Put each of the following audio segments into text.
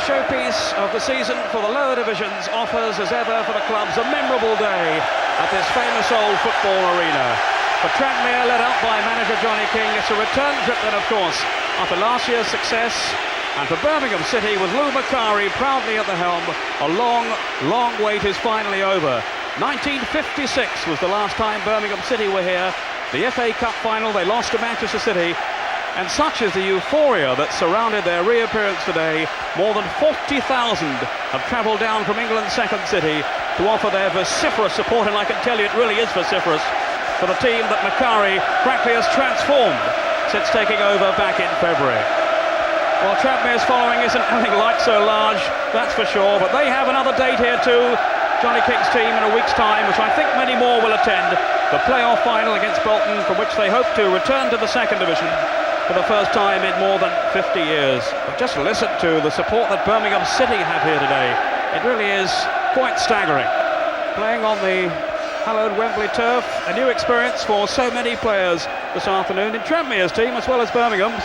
showpiece of the season for the lower divisions offers, as ever for the clubs, a memorable day at this famous old football arena. For Tranmere, led up by manager Johnny King, it's a return trip then, of course, after last year's success. And for Birmingham City, with Lou Macari proudly at the helm, a long, long wait is finally over. 1956 was the last time Birmingham City were here. The FA Cup final, they lost to Manchester City. And such is the euphoria that surrounded their reappearance today. More than 40,000 have travelled down from England's second city to offer their vociferous support, and I can tell you it really is vociferous, for the team that Macari frankly has transformed since taking over back in February. Well, Tranmere's following isn't anything like so large, that's for sure, but they have another date here too. Johnny King's team in a week's time, which I think many more will attend, the playoff final against Bolton, from which they hope to return to the second division for the first time in more than 50 years. But just listen to the support that Birmingham City have here today. It really is quite staggering. Playing on the hallowed Wembley turf, a new experience for so many players this afternoon in Tranmere's team as well as Birmingham's.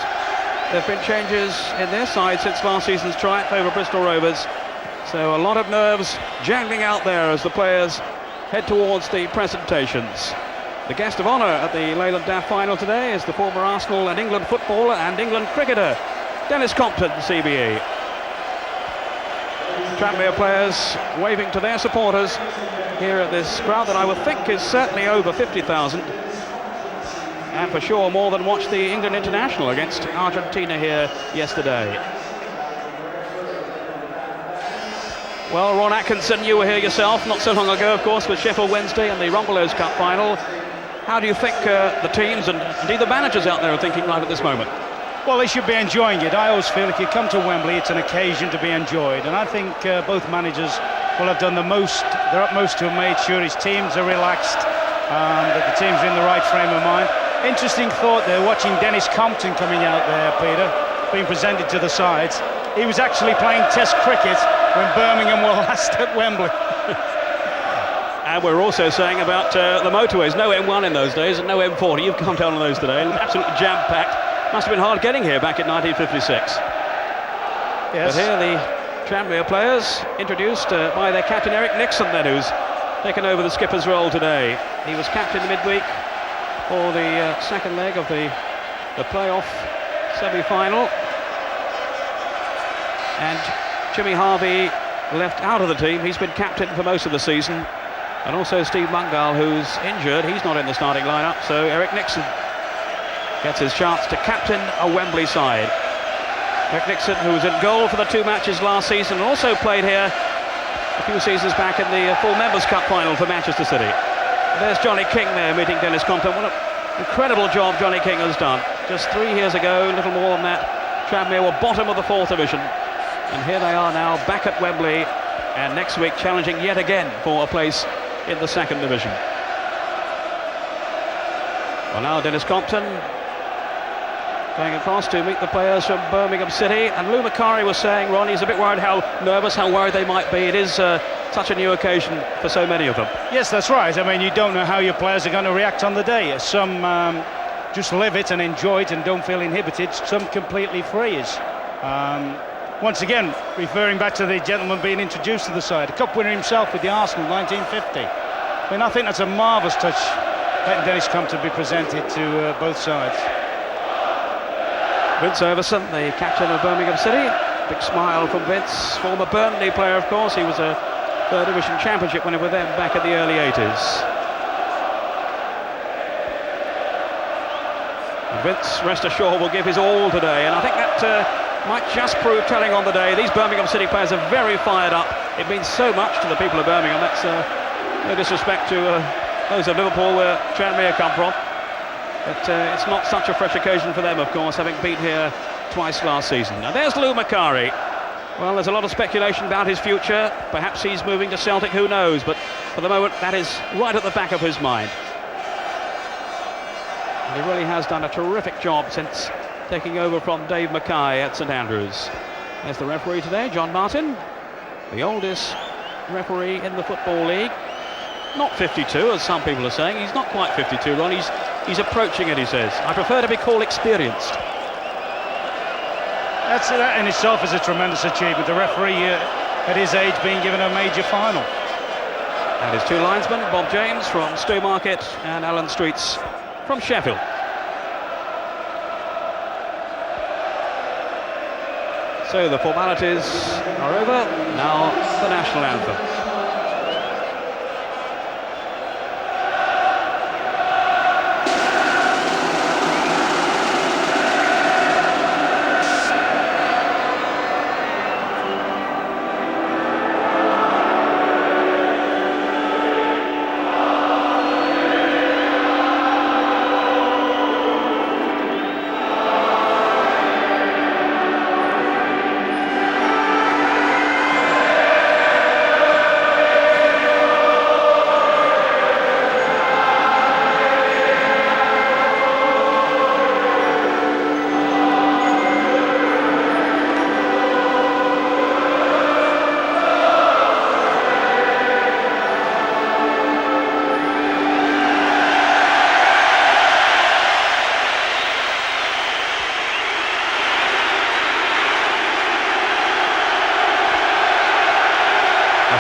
There have been changes in their side since last season's triumph over Bristol Rovers. So a lot of nerves jangling out there as the players head towards the presentations. The guest of honour at the Leyland DAF final today is the former Arsenal and England footballer and England cricketer, Dennis Compton, CBE. Tranmere players waving to their supporters here at this crowd that I would think is certainly over 50,000. And for sure more than watched the England international against Argentina here yesterday. Well, Ron Atkinson, you were here yourself not so long ago, of course, with Sheffield Wednesday and the Rumbelows Cup final. How do you think the teams and indeed the managers out there are thinking right at this moment? Well, they should be enjoying it. I always feel if you come to Wembley, it's an occasion to be enjoyed. And I think both managers will have done their utmost to have made sure his teams are relaxed, that the teams are in the right frame of mind. Interesting thought there, watching Dennis Compton coming out there, Peter, being presented to the sides. He was actually playing Test cricket when Birmingham were last at Wembley. And we're also saying about the motorways, no M1 in those days and no M40. You've come down on those today, absolutely jam-packed. Must have been hard getting here back in 1956. Yes. But here the Tranmere players, introduced by their captain Eric Nixon then, who's taken over the skipper's role today. He was captain midweek for the second leg of the playoff semi-final. And Jimmy Harvey left out of the team. He's been captain for most of the season. And also Steve Mungal, who's injured. He's not in the starting lineup, so Eric Nixon gets his chance to captain a Wembley side. Eric Nixon, who was in goal for the two matches last season, and also played here a few seasons back in the full Members' Cup final for Manchester City. And there's Johnny King there meeting Dennis Compton. What an incredible job Johnny King has done. Just 3 years ago, a little more than that, Tranmere were bottom of the fourth division. And here they are now back at Wembley, and next week challenging yet again for a place in the second division. Well, now Dennis Compton going across to meet the players from Birmingham City. And Lou Macari was saying, Ron, he's a bit worried how worried they might be. It is such a new occasion for so many of them. Yes, that's right. I mean, you don't know how your players are going to react on the day. Some just live it and enjoy it and don't feel inhibited. Some completely freeze. Once again, referring back to the gentleman being introduced to the side, a cup winner himself with the Arsenal 1950. I mean, I think that's a marvellous touch, letting Dennis Compton be presented to both sides. Vince Everson, the captain of Birmingham City. Big smile from Vince, former Burnley player, of course. He was a third division championship winner with them back in the early 80s. And Vince, rest assured, will give his all today, and I think that might just prove telling on the day. These Birmingham City players are very fired up. It means so much to the people of Birmingham. That's no disrespect to those of Liverpool, where Tranmere come from. But it's not such a fresh occasion for them, of course, having been here twice last season. Now there's Lou Macari. Well, there's a lot of speculation about his future. Perhaps he's moving to Celtic, who knows? But for the moment, that is right at the back of his mind. And he really has done a terrific job since taking over from Dave Mackay at St Andrews. There's the referee today, John Martin, the oldest referee in the Football League. Not 52, as some people are saying. He's not quite 52, Ron. He's approaching it, he says. I prefer to be called experienced. That in itself is a tremendous achievement. The referee at his age being given a major final. And his two linesmen, Bob James from Stowmarket and Alan Streets from Sheffield. So the formalities are over. Now the national anthem.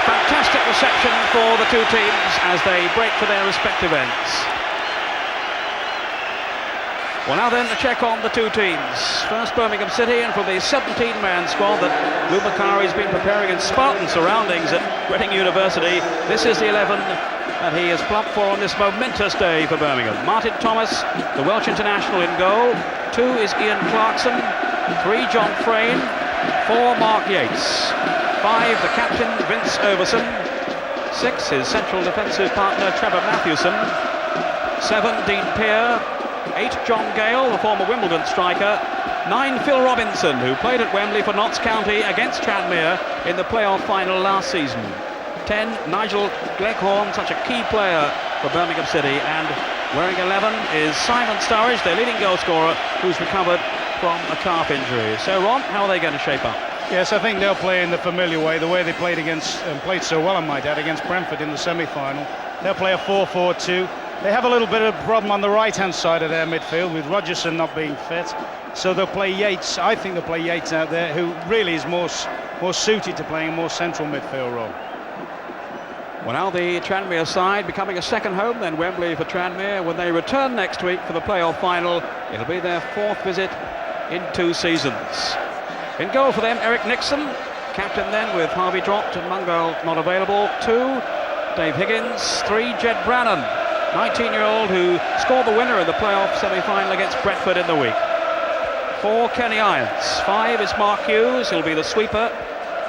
Fantastic reception for the two teams as they break for their respective ends. Well, now then, to check on the two teams. First Birmingham City, and from the 17-man squad that Lou Macari's been preparing in Spartan surroundings at Reading University, this is the 11 that he has plucked for on this momentous day for Birmingham. Martin Thomas, the Welsh international, in goal. 2 is Ian Clarkson. 3, John Frayne. 4, Mark Yates. 5, the captain, Vince Overson. 6, his central defensive partner, Trevor Matthewson. 7, Dean Peer. 8, John Gale, the former Wimbledon striker. 9, Phil Robinson, who played at Wembley for Notts County against Tranmere in the playoff final last season. 10, Nigel Gleghorn, such a key player for Birmingham City. And wearing 11 is Simon Sturridge, their leading goal scorer, who's recovered from a calf injury. So, Ron, how are they going to shape up? Yes, I think they'll play in the familiar way, the way they played against, and played so well, I might add, against Brentford in the semi-final. They'll play a 4-4-2. They have a little bit of a problem on the right-hand side of their midfield, with Rogerson not being fit. So they'll play Yates. I think they'll play Yates out there, who really is more suited to playing a more central midfield role. Well, now the Tranmere side becoming a second home, then Wembley for Tranmere. When they return next week for the playoff final, it'll be their 4th visit in 2 seasons. In goal for them, Eric Nixon, captain then, with Harvey dropped and Mungo not available. 2, Dave Higgins. 3, Jed Brannan, 19-year-old who scored the winner in the playoff semi-final against Brentford in the week. 4, Kenny Irons. 5 is Mark Hughes, he'll be the sweeper.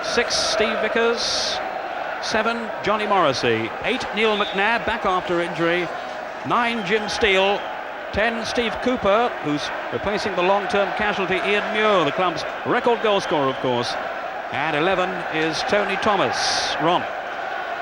6, Steve Vickers. 7, Johnny Morrissey. 8, Neil McNabb, back after injury. 9, Jim Steele. 10, Steve Cooper, who's replacing the long-term casualty Ian Muir, the club's record goal scorer, of course. And 11 is Tony Thomas. Ron.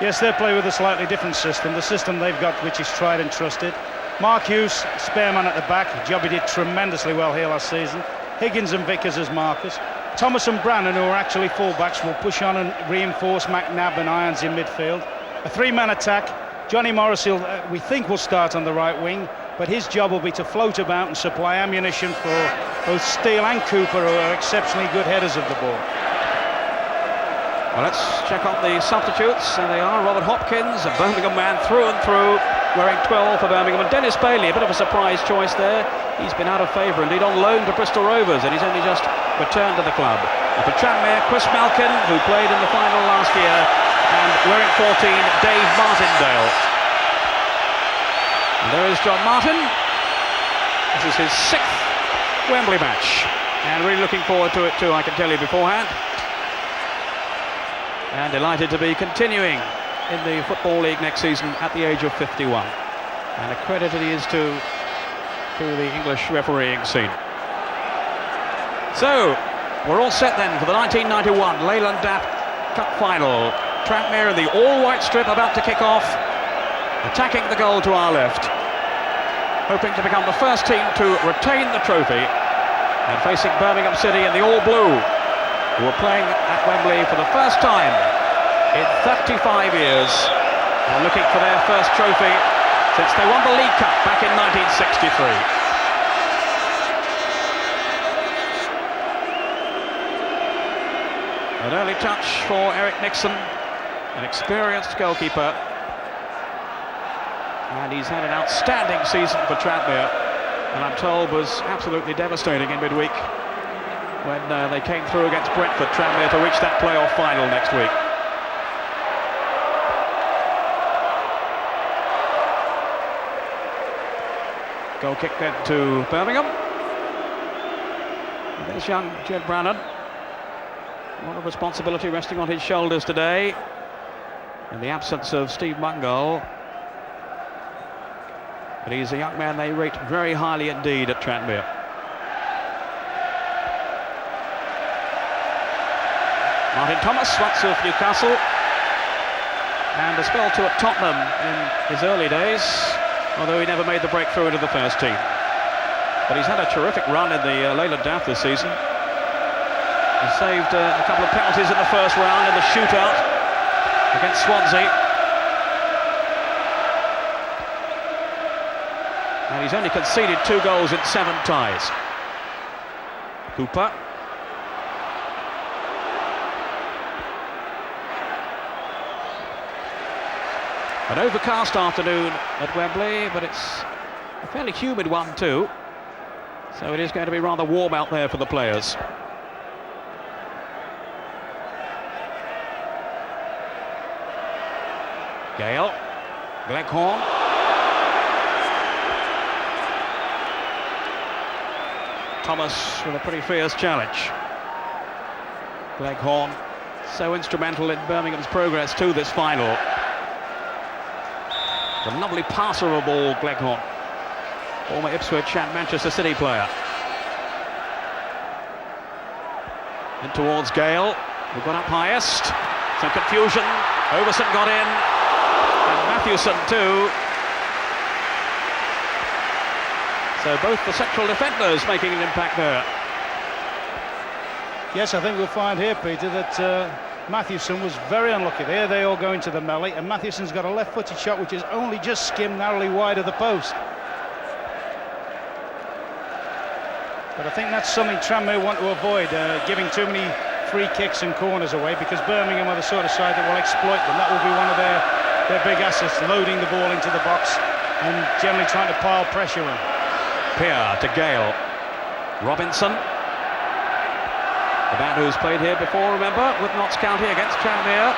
Yes, they play with a slightly different system, the system they've got, which is tried and trusted. Mark Hughes, spare man at the back, a job he did tremendously well here last season. Higgins and Vickers as markers. Thomas and Brannan, who are actually full-backs, will push on and reinforce McNabb and Irons in midfield. A 3-man attack. Johnny Morris, we think, will start on the right wing, but his job will be to float about and supply ammunition for both Steele and Cooper, who are exceptionally good headers of the ball. Well, let's check on the substitutes, and they are Robert Hopkins, a Birmingham man through and through, wearing 12 for Birmingham, and Dennis Bailey, a bit of a surprise choice there. He's been out of favour, indeed on loan to Bristol Rovers, and he's only just returned to the club. And for Tranmere, Chris Malkin, who played in the final last year, and wearing 14, Dave Martindale. And there is John Martin. This is his 6th Wembley match, and really looking forward to it too, I can tell you beforehand. And delighted to be continuing in the Football League next season at the age of 51. And a credit it is to the English refereeing scene. So, we're all set then for the 1991 Leyland DAF Cup final. Tranmere in the all-white strip about to kick off, attacking the goal to our left, hoping to become the first team to retain the trophy, and facing Birmingham City in the all-blue, who are playing at Wembley for the first time in 35 years and looking for their first trophy since they won the League Cup back in 1963. An early touch for Eric Nixon, an experienced goalkeeper. And he's had an outstanding season for Tranmere, and I'm told was absolutely devastating in midweek when they came through against Brentford. Tranmere to reach that playoff final next week. Goal kick then to Birmingham. And there's young Jed Brannan. A lot of responsibility resting on his shoulders today in the absence of Steve Mungo. But he's a young man they rate very highly indeed at Tranmere. Martin Thomas, once of Newcastle, and a spell too at Tottenham in his early days, although he never made the breakthrough into the first team. But he's had a terrific run in the Leyland DAF this season. He saved a couple of penalties in the first round in the shootout against Swansea. And he's only conceded 2 goals in 7 ties. Cooper. An overcast afternoon at Wembley, but it's a fairly humid one too. So it is going to be rather warm out there for the players. Gale. Gleghorn. Thomas with a pretty fierce challenge. Gleghorn, so instrumental in Birmingham's progress to this final. A lovely passer of a ball, Gleghorn. Former Ipswich and Manchester City player. In towards Gale, who got up highest. Some confusion. Overson got in. And Mathewson too. So both the central defenders making an impact there. Yes, I think we'll find here, Peter, that Mathewson was very unlucky. There they all go into the melee, and Mathewson's got a left-footed shot which is only just skimmed narrowly wide of the post. But I think that's something Tranmere want to avoid, giving too many free kicks and corners away, because Birmingham are the sort of side that will exploit them. That will be one of their big assets, loading the ball into the box and generally trying to pile pressure on. Pear to Gale. Robinson. The man who's played here before, remember, with Notts County against Tranmere.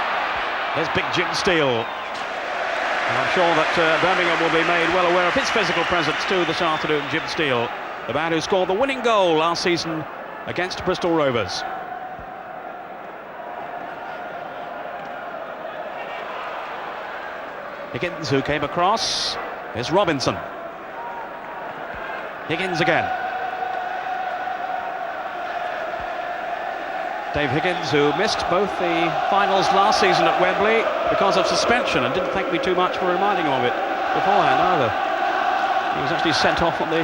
There's big Jim Steele. And I'm sure that Birmingham will be made well aware of his physical presence too this afternoon, Jim Steele. The man who scored the winning goal last season against Bristol Rovers. Higgins, who came across. Here's Robinson. Higgins again. Dave Higgins, who missed both the finals last season at Wembley because of suspension and didn't thank me too much for reminding him of it beforehand either. He was actually sent off on the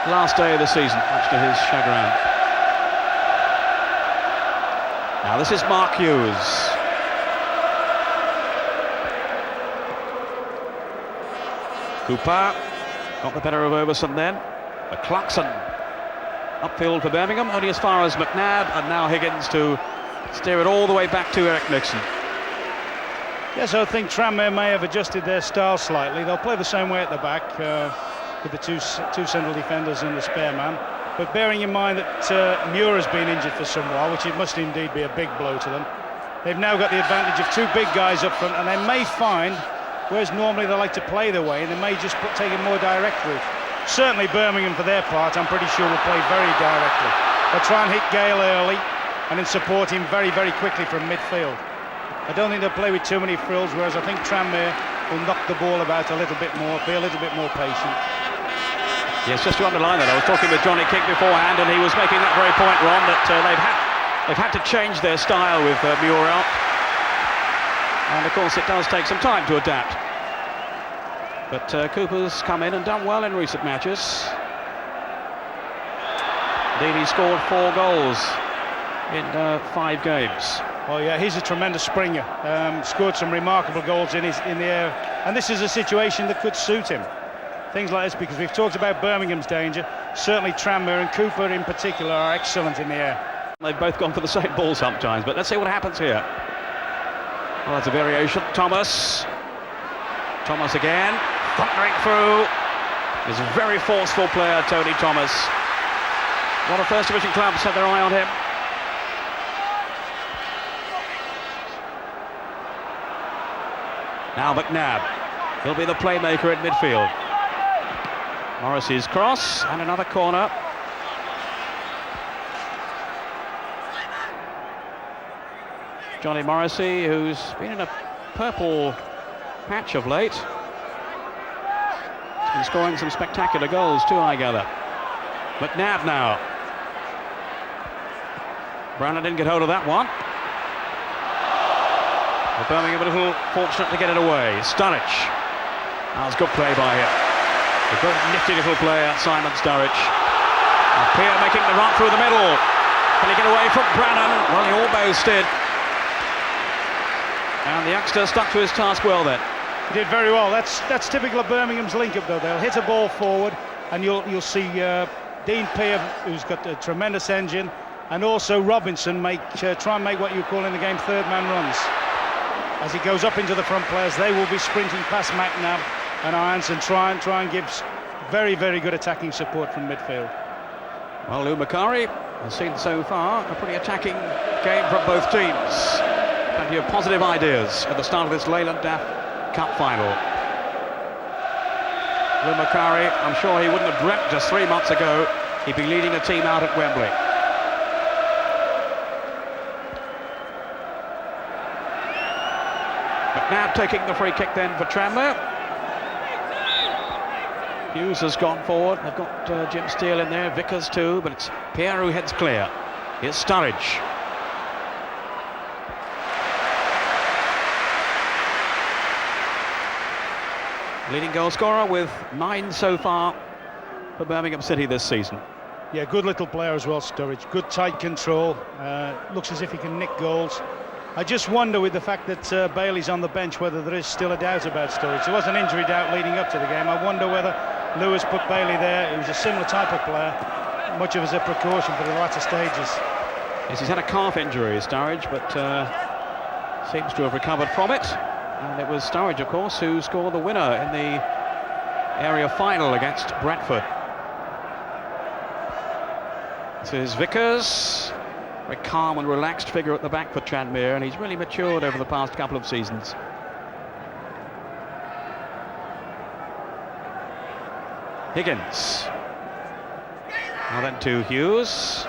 last day of the season, much to his chagrin. Now this is Mark Hughes. Cooper got the better of Overson then. But Clarkson upfield for Birmingham, only as far as McNabb, and now Higgins to steer it all the way back to Eric Nixon. Yes, I think Tranmere may have adjusted their style slightly. They'll play the same way at the back with the two central defenders and the spare man. But bearing in mind that Muir has been injured for some while, which it must indeed be a big blow to them, they've now got the advantage of 2 big guys up front, and they may find, whereas normally they like to play their way, and they may just take a more direct route. Certainly Birmingham, for their part, I'm pretty sure will play very directly. They'll try and hit Gale early and then support him very, very quickly from midfield. I don't think they'll play with too many frills, whereas I think Tranmere will knock the ball about a little bit more, be a little bit more patient. Yes, just to underline that, I was talking with Johnny King beforehand, and he was making that very point, Ron, that they've had to change their style with Muir out. And of course it does take some time to adapt. But Cooper's come in and done well in recent matches. Indeed, he scored 4 goals in 5 games. Oh yeah, he's a tremendous springer. Scored some remarkable goals in the air, and this is a situation that could suit him. Things like this, because we've talked about Birmingham's danger. Certainly Tranmere and Cooper in particular are excellent in the air. They've both gone for the same ball sometimes, but let's see what happens here. Well, that's a variation. Thomas again, thundering through. He's a very forceful player, Tony Thomas. A lot of First Division clubs had their eye on him. Now McNabb, he'll be the playmaker in midfield. Morrissey's cross, and another corner. Johnny Morrissey, who's been in a purple patch of late. He's been scoring some spectacular goals too, I gather. McNabb now. Brandon didn't get hold of that one. But Birmingham a little fortunate to get it away. Sturridge. That was good play by him. A good nifty little player, Simon Sturridge. Pierre making the run through the middle. Can he get away from Brannan? Well, he almost did. And the youngster stuck to his task well then. He did very well. That's typical of Birmingham's link-up though. They'll hit a ball forward, and you'll see Dean Pierre, who's got a tremendous engine, and also Robinson try and make what you call in the game third-man runs. As he goes up into the front players, they will be sprinting past McNabb and Irons and try and give very, very good attacking support from midfield. Well, Lou Macari has seen so far a pretty attacking game from both teams. Plenty of positive ideas at the start of this Leyland DAF Cup final. Lou Macari, I'm sure he wouldn't have dreamt just 3 months ago he'd be leading a team out at Wembley. McNabb taking the free kick then for Tranmere. Hughes has gone forward. They've got Jim Steele in there, Vickers too, but it's Pierre who heads clear. Here's Sturridge. Leading goal scorer with 9 so far for Birmingham City this season. Yeah, good little player as well, Sturridge. Good tight control. Looks as if he can nick goals. I just wonder, with the fact that Bailey's on the bench, whether there is still a doubt about Sturridge. There was an injury doubt leading up to the game. I wonder whether Lewis put Bailey there. He was a similar type of player, much of as a precaution for the latter stages. Yes, he's had a calf injury, Sturridge, but seems to have recovered from it. And it was Sturridge, of course, who scored the winner in the area final against Bradford. This is Vickers. Very calm and relaxed figure at the back for Tranmere, and he's really matured over the past couple of seasons. Higgins. Now then to Hughes.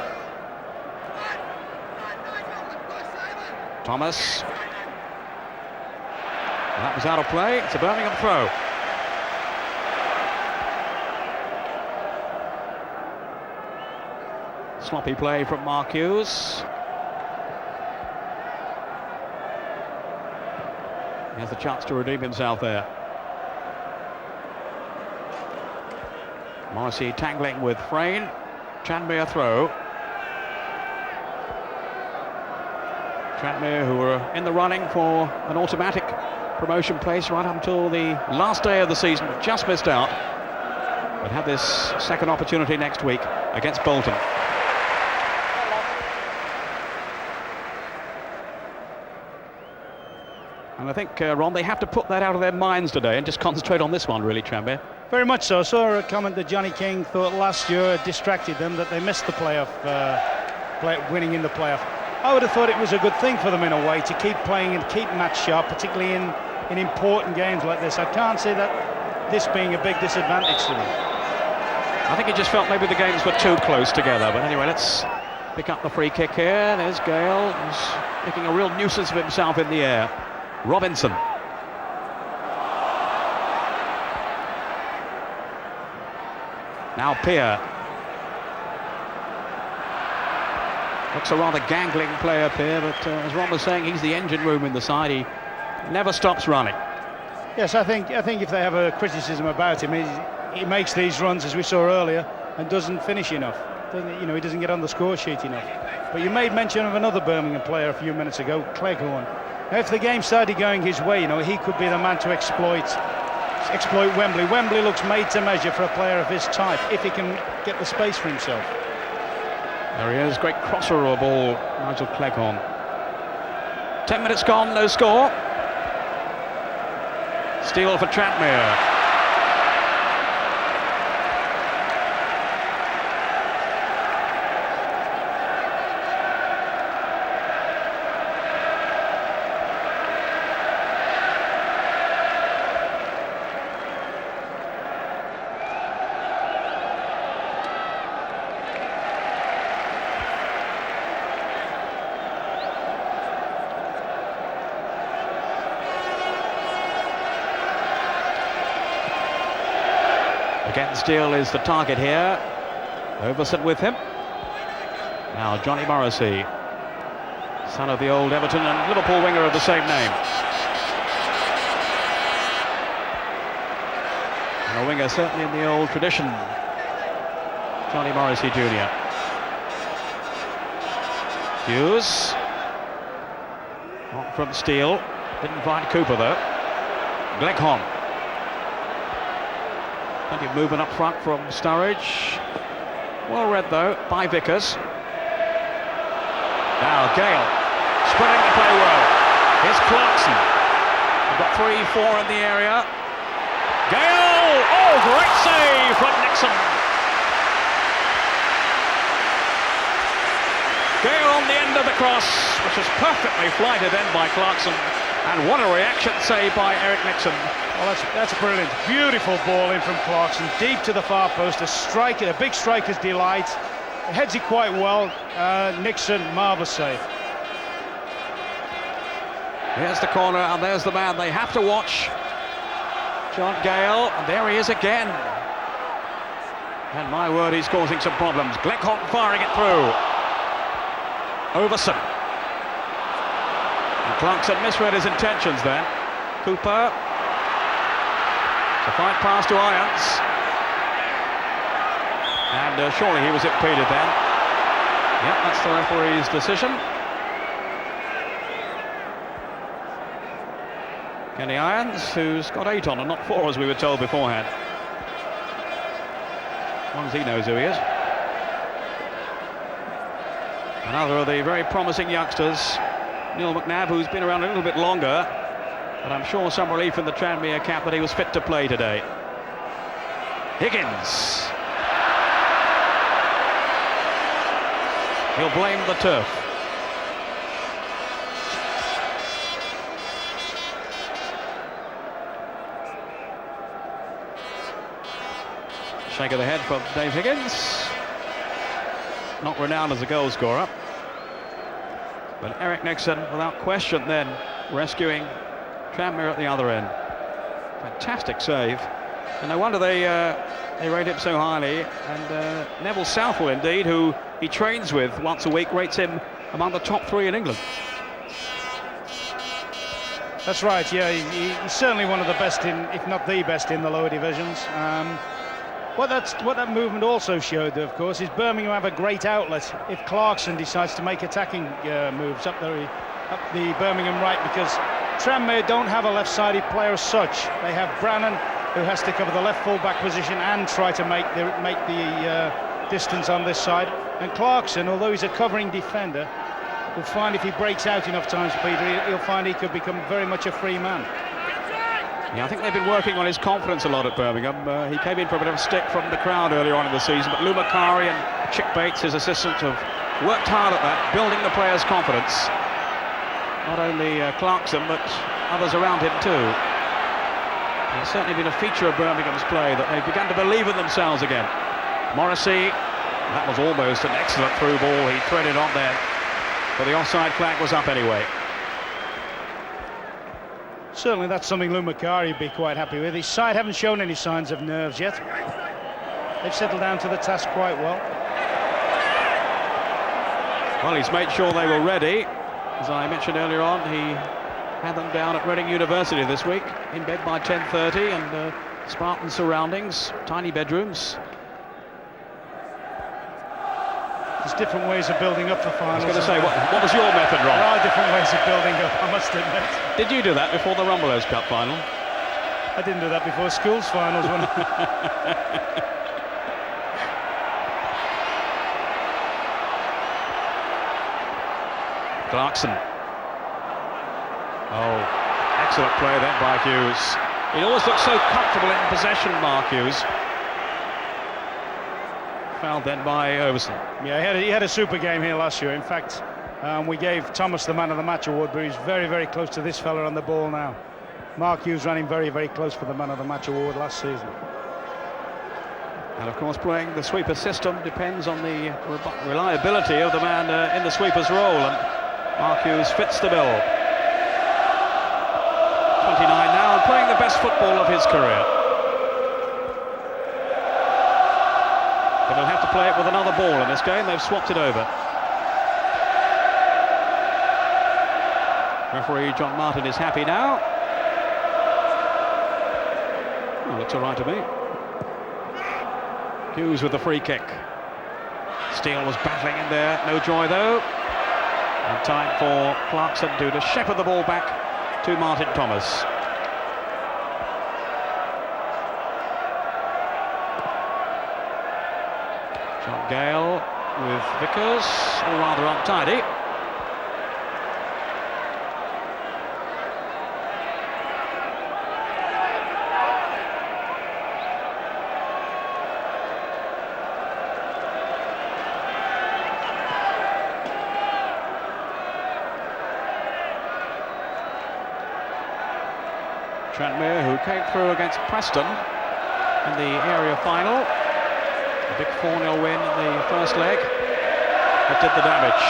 Thomas. That was out of play. It's a Birmingham throw. Sloppy play from Mark Hughes. He has the chance to redeem himself there. Morrissey tangling with Frayne. Tranmere throw. Tranmere, who were in the running for an automatic promotion place right up until the last day of the season, just missed out, but have this second opportunity next week against Bolton. And I think, Ron, they have to put that out of their minds today and just concentrate on this one, really, Tranmere. Very much so. I saw a comment that Johnny King thought last year distracted them, that they missed the playoff, winning in the playoff. I would have thought it was a good thing for them in a way to keep playing and keep match sharp, particularly in important games like this. I can't see that this being a big disadvantage to them. I think he just felt maybe the games were too close together. But anyway, let's pick up the free kick here. There's Gale, who's making a real nuisance of himself in the air. Robinson. Now Pierre. Looks a rather gangling player, Pierre, but as Ron was saying, he's the engine room in the side. He never stops running. Yes, I think if they have a criticism about him, he makes these runs, as we saw earlier, and doesn't finish enough. He doesn't get on the score sheet enough. But you made mention of another Birmingham player a few minutes ago, Cleghorn. Now, if the game started going his way, he could be the man to exploit Wembley. Wembley looks made to measure for a player of his type, if he can get the space for himself. There he is, great crosser of a ball, Nigel Cleghorn. 10 minutes gone, no score. Steal for Tranmere. Again, Steele is the target here. Overson with him. Now Johnny Morrissey, son of the old Everton and Liverpool winger of the same name. And a winger certainly in the old tradition, Johnny Morrissey Jr. Hughes. Not from Steele. Didn't find Cooper though. Gleghorn. Plenty of movement up front from Sturridge. Well read though by Vickers. Now Gale spreading the play well. Here's Clarkson. We've got 3-4 in the area. Gale! Oh, great save from Nixon. Gale on the end of the cross, which was perfectly flighted then by Clarkson. And what a reaction save by Eric Nixon. Well, that's brilliant. Beautiful ball in from Clarkson, deep to the far post. A big striker's delight. Heads it quite well. Nixon, marvellous save. Here's the corner, and there's the man they have to watch. John Gale, and there he is again. And my word, he's causing some problems. Gleghorn firing it through. Overson. And Clarkson misread his intentions then. Cooper. A fine pass to Irons. And surely he was impeded then. Yep, that's the referee's decision. Kenny Irons, who's got 8 on and not 4 as we were told beforehand. As long as he knows who he is. Another of the very promising youngsters, Neil McNabb, who's been around a little bit longer. But I'm sure some relief in the Tranmere camp that he was fit to play today. Higgins. He'll blame the turf. Shake of the head from Dave Higgins. Not renowned as a goal scorer. But Eric Nixon, without question then, rescuing Tranmere at the other end. Fantastic save. And no wonder they rate him so highly. And Neville Southwell, indeed, who he trains with once a week, rates him among the top 3 in England. That's right, yeah. He's certainly one of the best in, if not the best in the lower divisions. What that movement also showed, of course, is Birmingham have a great outlet if Clarkson decides to make attacking moves up the Birmingham right, because Tranmere don't have a left-sided player as such. They have Brannan, who has to cover the left full-back position and try to make the distance on this side. And Clarkson, although he's a covering defender, will find if he breaks out enough times, Peter, he'll find he could become very much a free man. Yeah, I think they've been working on his confidence a lot at Birmingham. He came in for a bit of a stick from the crowd earlier on in the season, but Lou Macari and Chick Bates, his assistant, have worked hard at that, building the players' confidence. Not only Clarkson, but others around him too. It's certainly been a feature of Birmingham's play that they've begun to believe in themselves again. Morrissey, that was almost an excellent through ball. He threaded on there, but the offside flag was up anyway. Certainly that's something Lou Macari would be quite happy with. His side haven't shown any signs of nerves yet. They've settled down to the task quite well. Well, he's made sure they were ready. As I mentioned earlier on, he had them down at Reading University this week, in bed by 10:30, and Spartan surroundings, tiny bedrooms. There's different ways of building up for finals. I was going to say, what was your method, Ron? There are different ways of building up, I must admit. Did you do that before the Rumbelows Cup final? I didn't do that before schools finals. Clarkson. Oh, excellent play then by Hughes. He always looks so comfortable in possession, Mark Hughes. Fouled then by Overson. Yeah, he had a super game here last year. In fact, we gave Thomas the man of the match award, but he's very, very close to this fella on the ball now. Mark Hughes ran him very, very close for the man of the match award last season. And of course, playing the sweeper system depends on the reliability of the man in the sweeper's role, and Mark Hughes fits the bill. 29 now, and playing the best football of his career. But he'll have to play it with another ball in this game. They've swapped it over. Referee John Martin is happy now. Oh, looks all right to me. Hughes with the free kick. Steele was battling in there, no joy though. And time for Clarkson to shepherd the ball back to Martin Thomas. John Gale with Vickers, all rather untidy. Tranmere, who came through against Preston in the area final. A big 4-0 win in the first leg that did the damage.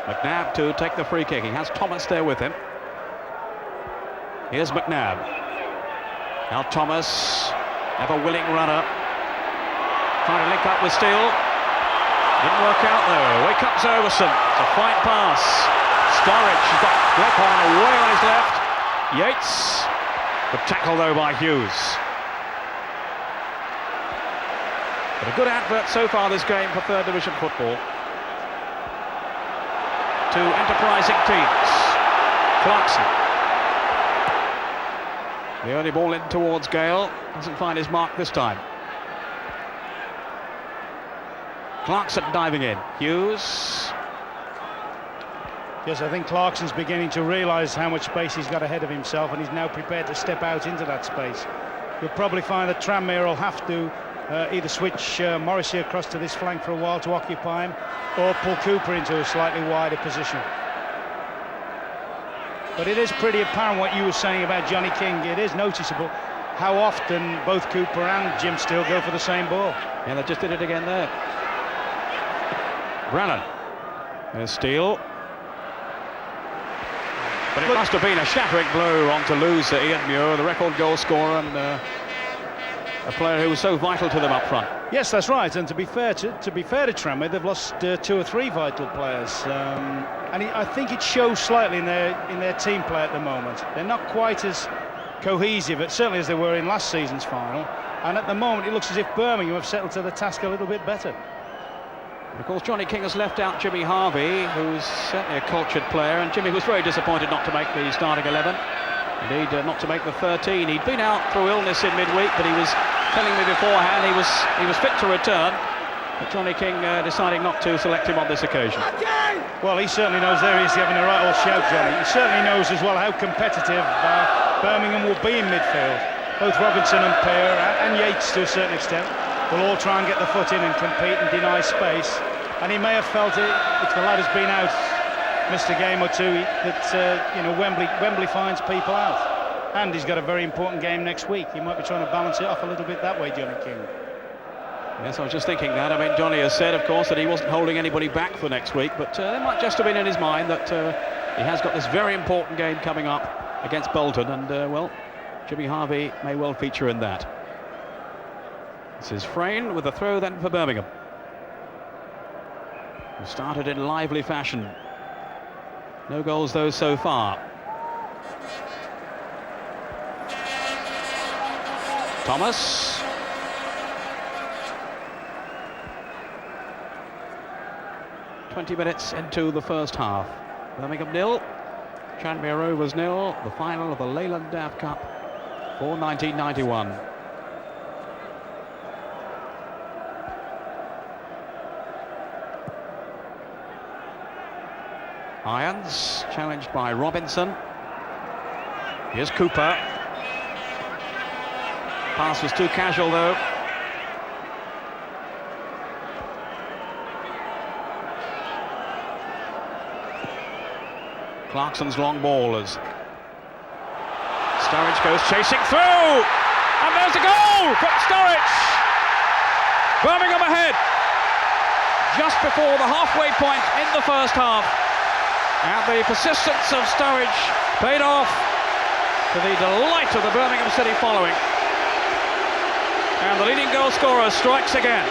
McNabb to take the free kick. He has Thomas there with him. Here's McNabb. Now Thomas, ever willing runner, trying to link up with Steele. Didn't work out though. Away comes Overson. It's a fine pass. Sturridge has got Leghorn away on his left. Yates. Good tackle though by Hughes. But a good advert so far this game for third division football. Two enterprising teams. Clarkson. The early ball in towards Gale. Doesn't find his mark this time. Clarkson diving in. Hughes. Yes, I think Clarkson's beginning to realise how much space he's got ahead of himself, and he's now prepared to step out into that space. You'll probably find that Tranmere will have to either switch Morrissey across to this flank for a while to occupy him, or pull Cooper into a slightly wider position. But it is pretty apparent what you were saying about Johnny King. It is noticeable how often both Cooper and Jim Steele go for the same ball. Yeah, they just did it again there. Brennan. There's Steele. But it must have been a shattering blow on to lose Ian Muir, the record goal scorer, and a player who was so vital to them up front. Yes, that's right. And to be fair to Tranmere, they've lost 2 or 3 vital players, and I think it shows slightly in their team play at the moment. They're not quite as cohesive, certainly as they were in last season's final. And at the moment, it looks as if Birmingham have settled to the task a little bit better. Of course, Johnny King has left out Jimmy Harvey, who's certainly a cultured player, and Jimmy was very disappointed not to make the starting 11. Indeed, not to make the 13. He'd been out through illness in midweek, but he was telling me beforehand he was fit to return. But Johnny King deciding not to select him on this occasion. Well, he certainly knows there he's having a right old shout, Johnny. He certainly knows as well how competitive Birmingham will be in midfield. Both Robinson and Pear and Yates to a certain extent will all try and get the foot in and compete and deny space. And he may have felt it, if the lad has been out, missed a game or two, that Wembley finds people out. And he's got a very important game next week. He might be trying to balance it off a little bit that way, Johnny King. Yes, I was just thinking that. I mean, Johnny has said, of course, that he wasn't holding anybody back for next week, but it might just have been in his mind that he has got this very important game coming up against Bolton, and, well, Jimmy Harvey may well feature in that. This is Frayne with a throw then for Birmingham. Who started in lively fashion. No goals, though, so far. Thomas. "20 minutes into the first half. Birmingham 0, Tranmere Rovers 0, the final of the Leyland DAF Cup for 1991. Irons, challenged by Robinson. Here's Cooper. Pass was too casual though. Clarkson's long ball as Sturridge goes chasing through, and there's a goal from Sturridge. Birmingham ahead just before the halfway point in the first half, and the persistence of Sturridge paid off to the delight of the Birmingham City following, and the leading goal scorer strikes again.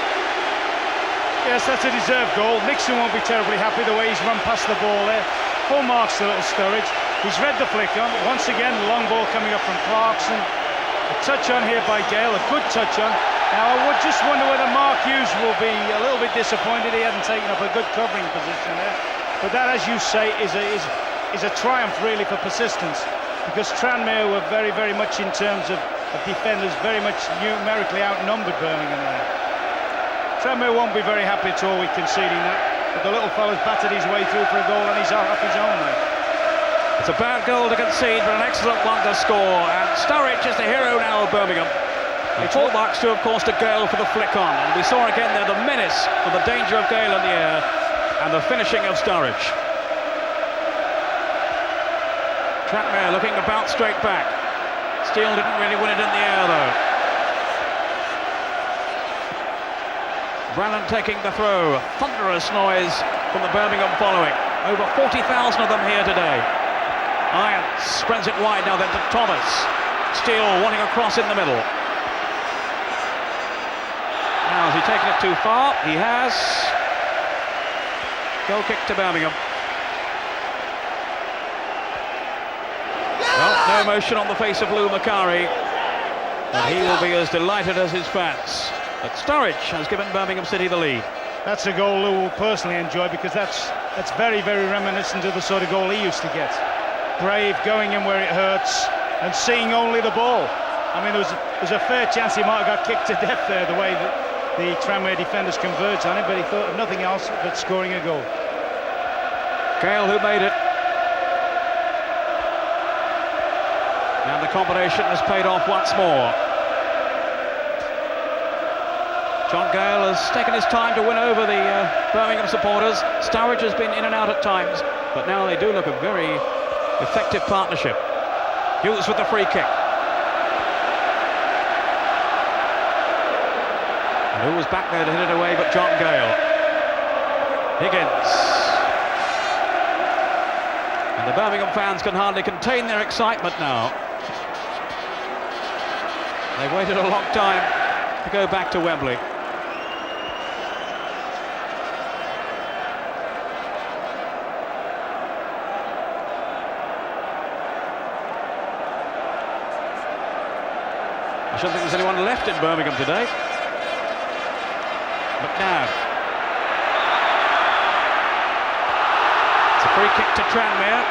Yes, that's a deserved goal. Nixon won't be terribly happy the way he's run past the ball there. Full marks to little Sturridge. He's read the flicker. Once again, the long ball coming up from Clarkson. A touch on here by Gale, a good touch on. Now I would just wonder whether Mark Hughes will be a little bit disappointed he hadn't taken up a good covering position there. But that, as you say, is a triumph really for persistence, because Tranmere were very, very much in terms of defenders, very much numerically outnumbered Birmingham there. Tranmere won't be very happy at all with conceding that, but the little fella's battered his way through for a goal and he's off his own there. It's a bad goal to concede, but an excellent one to score, and Sturridge is the hero now of Birmingham. And fullbacks to, of course, to Gale for the flick on, and we saw again there the menace of the danger of Gale in the air and the finishing of Sturridge. Tranmere looking to bounce straight back. Steele didn't really win it in the air though. Brannan taking the throw. Thunderous noise from the Birmingham following. Over 40,000 of them here today. Irons spreads it wide now then to Thomas. Steele wanting a cross in the middle. Now, has he taken it too far? He has. Goal kick to Birmingham. Well, no emotion on the face of Lou Macari, and he will be as delighted as his fans. But Sturridge has given Birmingham City the lead. That's a goal Lou will personally enjoy, because that's very, very reminiscent of the sort of goal he used to get. Brave, going in where it hurts and seeing only the ball. I mean, there's a fair chance he might have got kicked to death there, the way that the Tranmere defenders converged on him, but he thought of nothing else but scoring a goal. Gale who made it. And the combination has paid off once more. John Gale has taken his time to win over the Birmingham supporters. Sturridge has been in and out at times, but now they do look a very effective partnership. Hughes with the free kick. And who was back there to hit it away but John Gale? Higgins. And the Birmingham fans can hardly contain their excitement now. They've waited a long time to go back to Wembley. I shouldn't think there's anyone left in Birmingham today. McNabb. It's a free kick to Tranmere.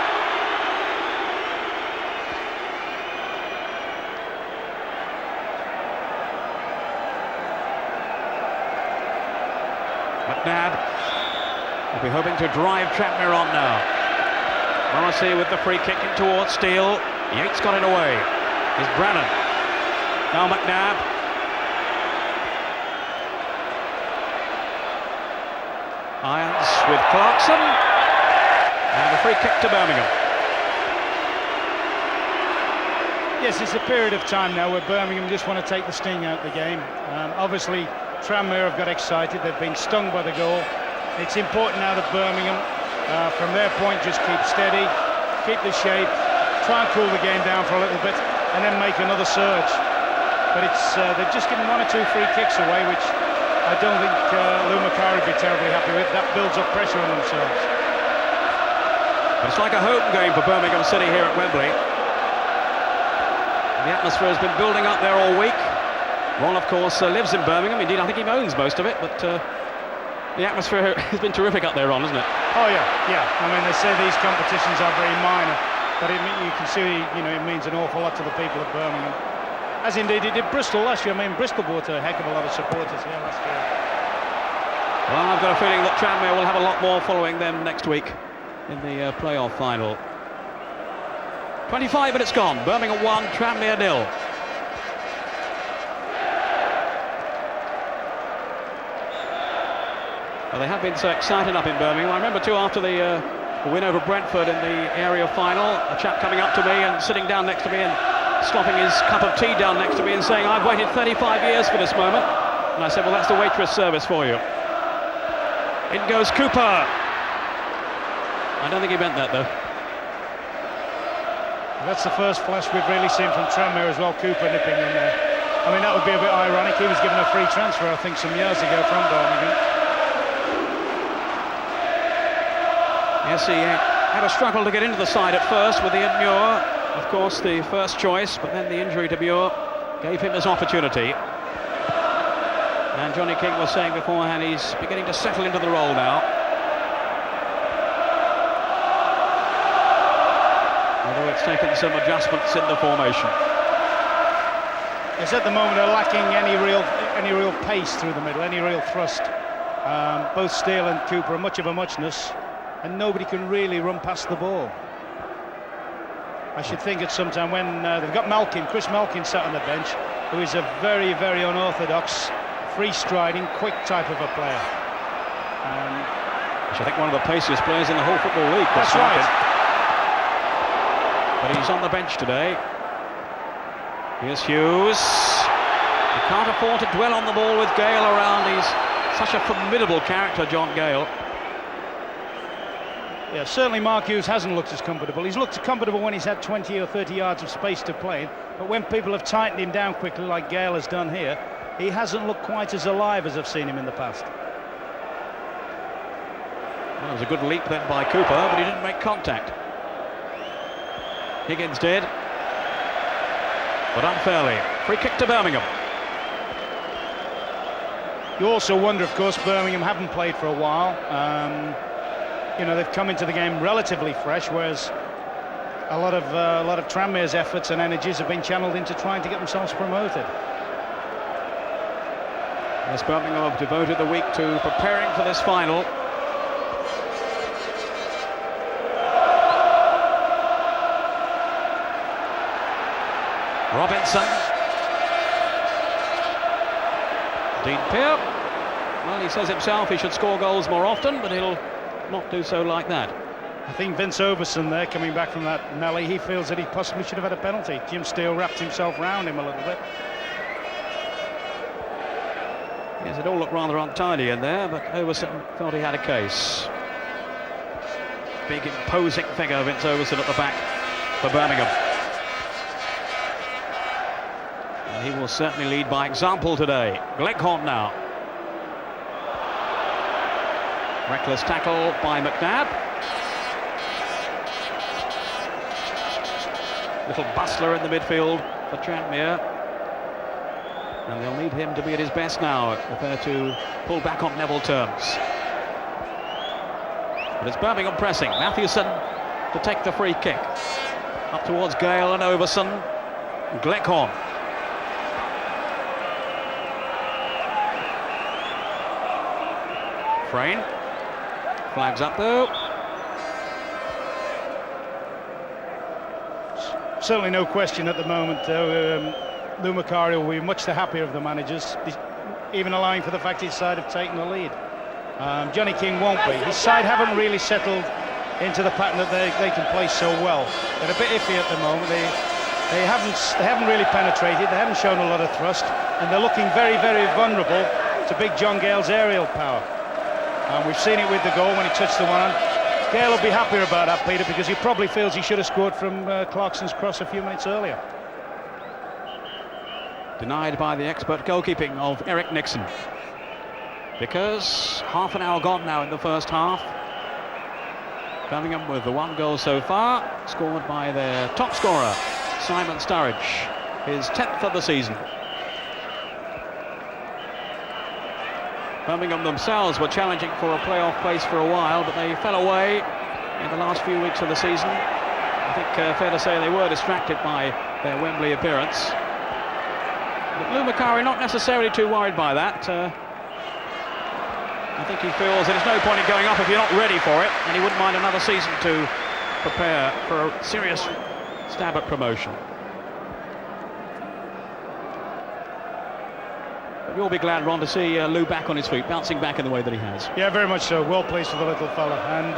McNabb will be hoping to drive Tranmere on now. Morrissey with the free kick in towards Steele. Yates got it away. Here's Brannan. Now McNabb. Irons with Clarkson. And a free kick to Birmingham. Yes, it's a period of time now where Birmingham just want to take the sting out of the game. Obviously, Tranmere have got excited. They've been stung by the goal. It's important now that Birmingham, from their point, just keep steady, keep the shape, try and cool the game down for a little bit, and then make another surge. But they've just given one or two free kicks away, which I don't think Lou Macari would be terribly happy with. That builds up pressure on themselves. But it's like a home game for Birmingham City here at Wembley. And the atmosphere has been building up there all week. Ron, of course, lives in Birmingham. Indeed, I think he owns most of it, but the atmosphere has been terrific up there, Ron, isn't it? Oh, yeah. I mean, they say these competitions are very minor, but you can see, it means an awful lot to the people of Birmingham. As indeed it did Bristol last year. I mean, Bristol brought a heck of a lot of supporters here last year. Well, I've got a feeling that Tranmere will have a lot more following them next week. in the playoff final. 25 minutes gone. Birmingham 1, Tranmere 0. Well, they have been so excited up in Birmingham. I remember too, after the win over Brentford in the area final, a chap coming up to me and sitting down next to me and slopping his cup of tea down next to me and saying, "I've waited 35 years for this moment." And I said, "Well, that's the waitress service for you." In goes Cooper. I don't think he meant that, though. That's the first flash we've really seen from Tranmere as well, Cooper nipping in there. I mean, that would be a bit ironic. He was given a free transfer, I think, some years ago from Birmingham. Yes, he had a struggle to get into the side at first with Ian Muir, of course, the first choice, but then the injury to Muir gave him his opportunity. And Johnny King was saying beforehand he's beginning to settle into the role now. Although it's taken some adjustments in the formation. It's at the moment they're lacking any real pace through the middle, any real thrust. Both Steele and Cooper are much of a muchness, and nobody can really run past the ball. I should think at some time when they've got Malkin, Chris Malkin sat on the bench, who is a very, very unorthodox, free-striding, quick type of a player. Which I think one of the paciest players in the whole Football League. That's right. But he's on the bench today. Here's Hughes. He can't afford to dwell on the ball with Gale around. He's such a formidable character, John Gale. Yeah, certainly Mark Hughes hasn't looked as comfortable. He's looked comfortable when he's had 20 or 30 yards of space to play, but when people have tightened him down quickly like Gale has done here, he hasn't looked quite as alive as I've seen him in the past. Well, it was a good leap then by Cooper, but he didn't make contact. Higgins did, but unfairly. Free kick to Birmingham. You also wonder, of course, Birmingham haven't played for a while. You know, they've come into the game relatively fresh, whereas a lot of Tranmere's efforts and energies have been channeled into trying to get themselves promoted. Yes, Birmingham have devoted the week to preparing for this final. Robinson. Dean Pearce. Well, he says himself he should score goals more often, but he'll not do so like that. I think Vince Overson there, coming back from that melee, he feels that he possibly should have had a penalty. Jim Steele wrapped himself round him a little bit. Yes, it all looked rather untidy in there, but Overson felt he had a case. Big imposing figure, Vince Overson at the back for Birmingham. And he will certainly lead by example today. Gleghorn now. Reckless tackle by McNabb. Little bustler in the midfield for Tranmere. And they'll need him to be at his best now if they're to pull back on level terms. But it's Birmingham pressing. Mathewson to take the free kick. Up towards Gale and Overson. Gleghorn. Frayne. Flags up though. Certainly no question at the moment, though. Lou Macari will be much the happier of the managers, even allowing for the fact his side have taken the lead. Johnny King won't be. His side haven't really settled into the pattern that they can play so well. They're a bit iffy at the moment. They haven't really penetrated. They haven't shown a lot of thrust, and they're looking very, very vulnerable to big John Gale's aerial power. We've seen it with the goal when he touched the one. Gale will be happier about that, Peter, because he probably feels he should have scored from Clarkson's cross a few minutes earlier. Denied by the expert goalkeeping of Eric Nixon. Because half an hour gone now in the first half. Birmingham with the one goal so far, scored by their top scorer, Simon Sturridge, his 10th of the season. Birmingham themselves were challenging for a playoff place for a while, but they fell away in the last few weeks of the season. I think fair to say they were distracted by their Wembley appearance. But Lou Macari not necessarily too worried by that. I think he feels there's no point in going up if you're not ready for it, and he wouldn't mind another season to prepare for a serious stab at promotion. But you'll be glad, Ron, to see Lou back on his feet, bouncing back in the way that he has. Yeah, very much so. Well pleased for the little fella. And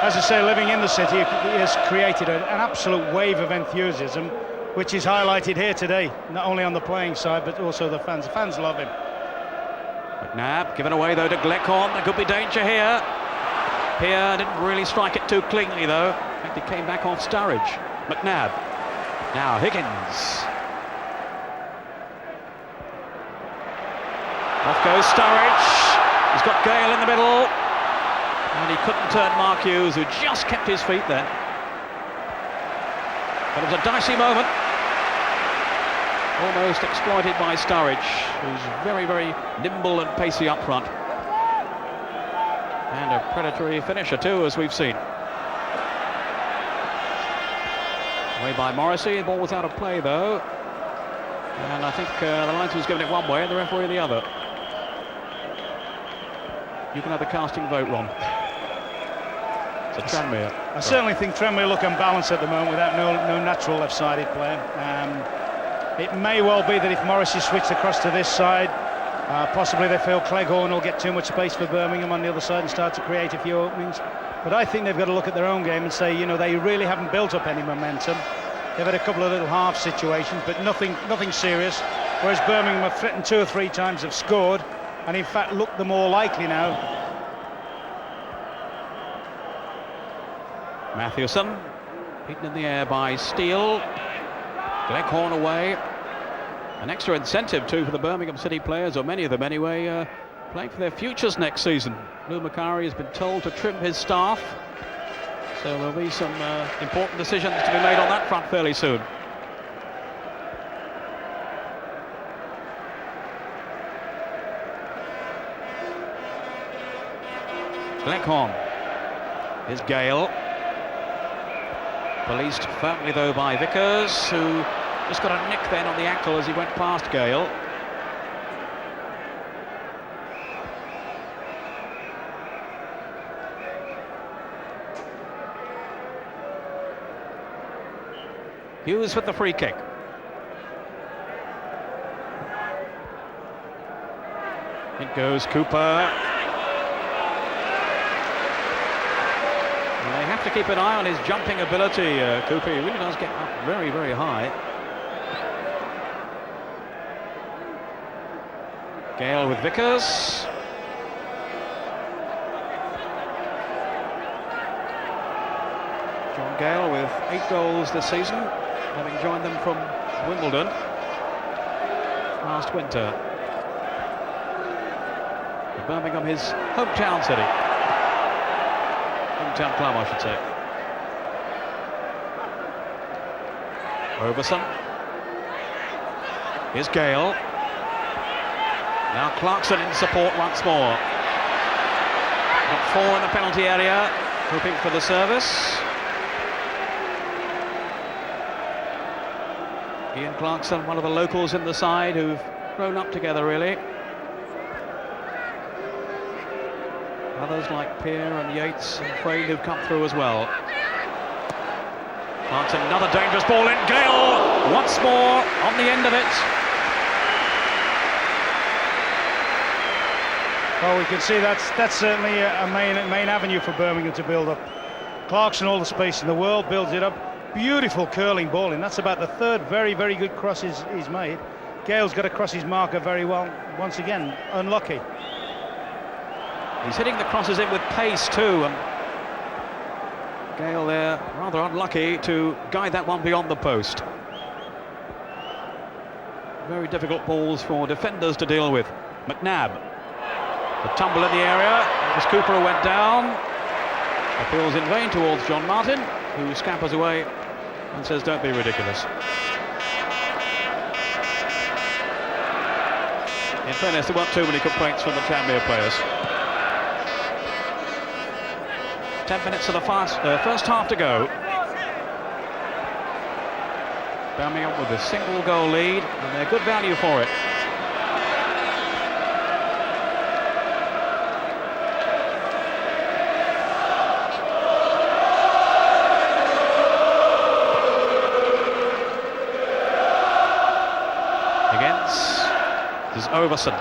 as I say, living in the city, he has created an absolute wave of enthusiasm, which is highlighted here today, not only on the playing side, but also the fans. The fans love him. McNabb given away though to Gleckhorn. There could be danger here. Pierre didn't really strike it too cleanly though. In fact, he came back off Sturridge. McNabb. Now Higgins. Off goes Sturridge. He's got Gale in the middle. And he couldn't turn Mark Hughes, who just kept his feet there. But it was a dicey moment. Almost exploited by Sturridge, who's very, very nimble and pacey up front. And a predatory finisher too, as we've seen. Away by Morrissey, the ball was out of play though. And I think the linesman was giving it one way and the referee the other. You can have the casting vote, Ron. So Tranmere. I certainly think Tranmere look unbalanced at the moment without no natural left-sided player. It may well be that if Morrissey switched across to this side, possibly they feel Cleghorn will get too much space for Birmingham on the other side and start to create a few openings. But I think they've got to look at their own game and say, you know, they really haven't built up any momentum. They've had a couple of little half situations, but nothing serious. Whereas Birmingham have threatened 2 or 3 times, have scored, and in fact look the more likely now. Matthewson, beaten in the air by Steele. Gleckhorn away. An extra incentive too for the Birmingham City players, or many of them anyway, playing for their futures next season. Lou Macari has been told to trim his staff, so there'll be some important decisions to be made on that front fairly soon. Gleckhorn. Here's Gale. Policed firmly though by Vickers, who just got a nick then on the ankle as he went past Gale. Hughes with the free kick. It goes Cooper. They have to keep an eye on his jumping ability, Cooper. He really does get up very, very high. Gale with Vickers. John Gale with 8 goals this season, having joined them from Wimbledon last winter. Birmingham, his hometown city. Hometown club, I should say. Roberson. Here's Gale. Now Clarkson in support once more. Got 4 in the penalty area, hoping for the service. Ian Clarkson, one of the locals in the side who've grown up together, really. Others like Pierre and Yates and Frayne who've come through as well. Clarkson, another dangerous ball in. Gale once more on the end of it. Well, we can see that's certainly a main avenue for Birmingham to build up. Clarkson, all the space in the world, builds it up. Beautiful curling ball, and that's about the 3rd very, very good cross he's made. Gale's got to cross his marker very well. Once again, unlucky. He's hitting the crosses in with pace too, and Gale there rather unlucky to guide that one beyond the post. Very difficult balls for defenders to deal with. McNabb. The tumble in the area. It was Cooper who went down. Appeals in vain towards John Martin, who scampers away and says, "Don't be ridiculous." In fairness, there weren't too many complaints from the Tranmere players. 10 minutes of the first half to go. Birmingham with a single goal lead, and they're good value for it. Overson.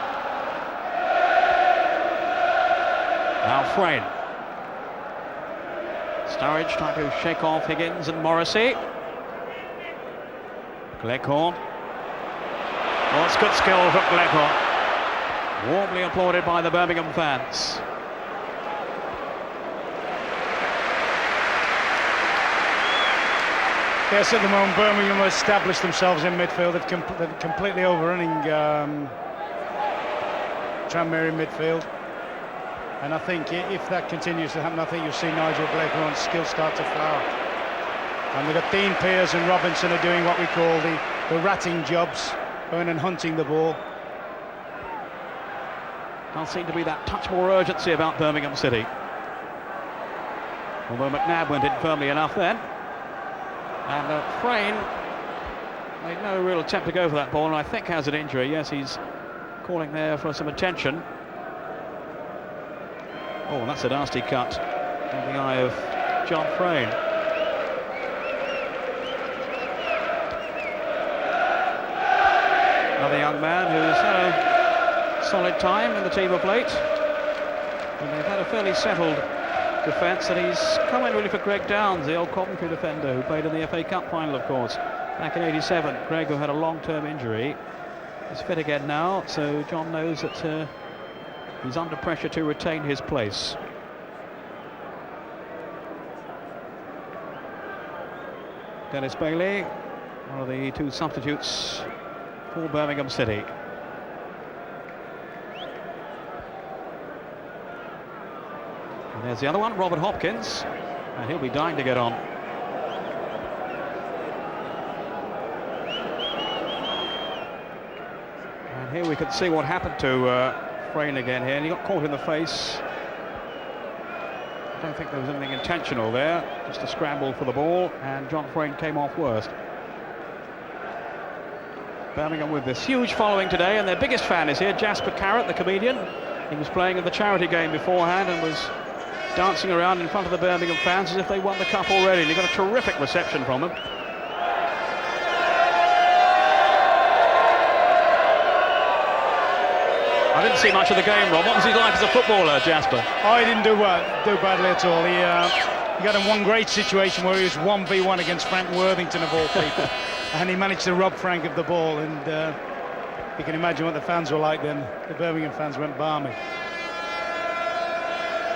Now Frayne. Sturridge trying to shake off Higgins and Morrissey. Gleghorn. Oh, it's good skill from Gleghorn. Warmly applauded by the Birmingham fans. Yes, at the moment Birmingham have established themselves in midfield. They're completely overrunning Tranmere in midfield. And I think if that continues to happen, I think you'll see Nigel Gleghorn's skill start to flower. And we've got Dean Pearce and Robinson are doing what we call the ratting jobs, going and hunting the ball. Can't seem to be that touch more urgency about Birmingham City. Although McNabb went in firmly enough then. And Frayne made no real attempt to go for that ball, and I think has an injury. Yes, he's calling there for some attention. Oh, that's a nasty cut in the eye of John Frayne. Another young man who's had a solid time in the team of late. And they've had a fairly settled defence, and he's come in really for Greg Downs, the old Coventry defender who played in the FA Cup final, of course, back in '87. Greg, who had a long-term injury, is fit again now, so John knows that he's under pressure to retain his place. Dennis Bailey, one of the two substitutes for Birmingham City. And there's the other one, Robert Hopkins, and he'll be dying to get on. And here we can see what happened to Frayne again here, and he got caught in the face. I don't think there was anything intentional there, just a scramble for the ball, and John Frayne came off worst. Birmingham with this huge following today, and their biggest fan is here, Jasper Carrott, the comedian. He was playing in the charity game beforehand and was dancing around in front of the Birmingham fans as if they won the cup already, and he got a terrific reception from them. I didn't see much of the game, Rob. What was he like as a footballer, Jasper? Oh, he didn't do badly at all. He got in one great situation where he was 1v1 against Frank Worthington of all people, and he managed to rob Frank of the ball, and you can imagine what the fans were like then. The Birmingham fans went balmy.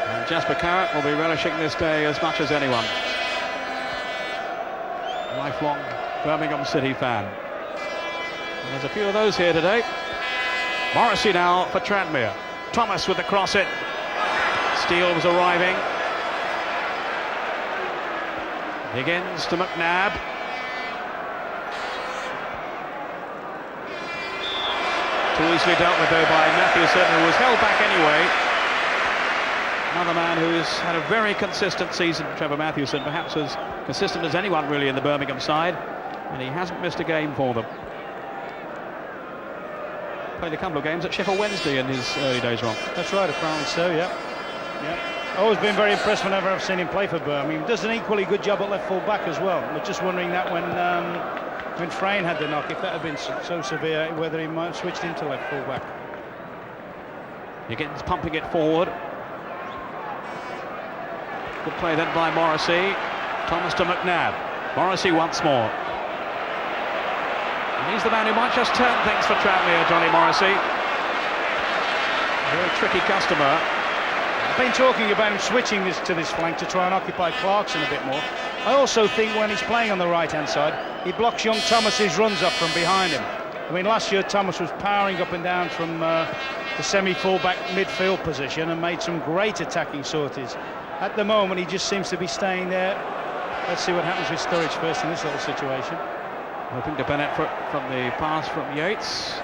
And Jasper Carrott will be relishing this day as much as anyone. Lifelong Birmingham City fan. And there's a few of those here today. Morrissey now for Tranmere. Thomas with the cross in. Steele was arriving. Higgins to McNabb. Too easily dealt with though by Mathewson, who was held back anyway. Another man who's had a very consistent season, Trevor Mathewson, perhaps as consistent as anyone really in the Birmingham side, and he hasn't missed a game for them. Played a couple of games at Sheffield Wednesday in his early days, Ron. That's right, apparently so, yeah. Always been very impressed whenever I've seen him play for Birmingham. He does an equally good job at left full back as well. I'm just wondering that when Frayne had the knock, if that had been so severe, whether he might have switched into left full back. Higgins pumping it forward. Good play then by Morrissey. Thomas to McNabb. Morrissey once more. And he's the man who might just turn things for Tranmere, Johnny Morrissey. Very tricky customer. I've been talking about him switching to this flank to try and occupy Clarkson a bit more. I also think when he's playing on the right-hand side, he blocks young Thomas's runs up from behind him. I mean, last year Thomas was powering up and down from the semi-full-back midfield position and made some great attacking sorties. At the moment, he just seems to be staying there. Let's see what happens with Sturridge first in this little situation. Hoping to Bennett from the pass from Yates.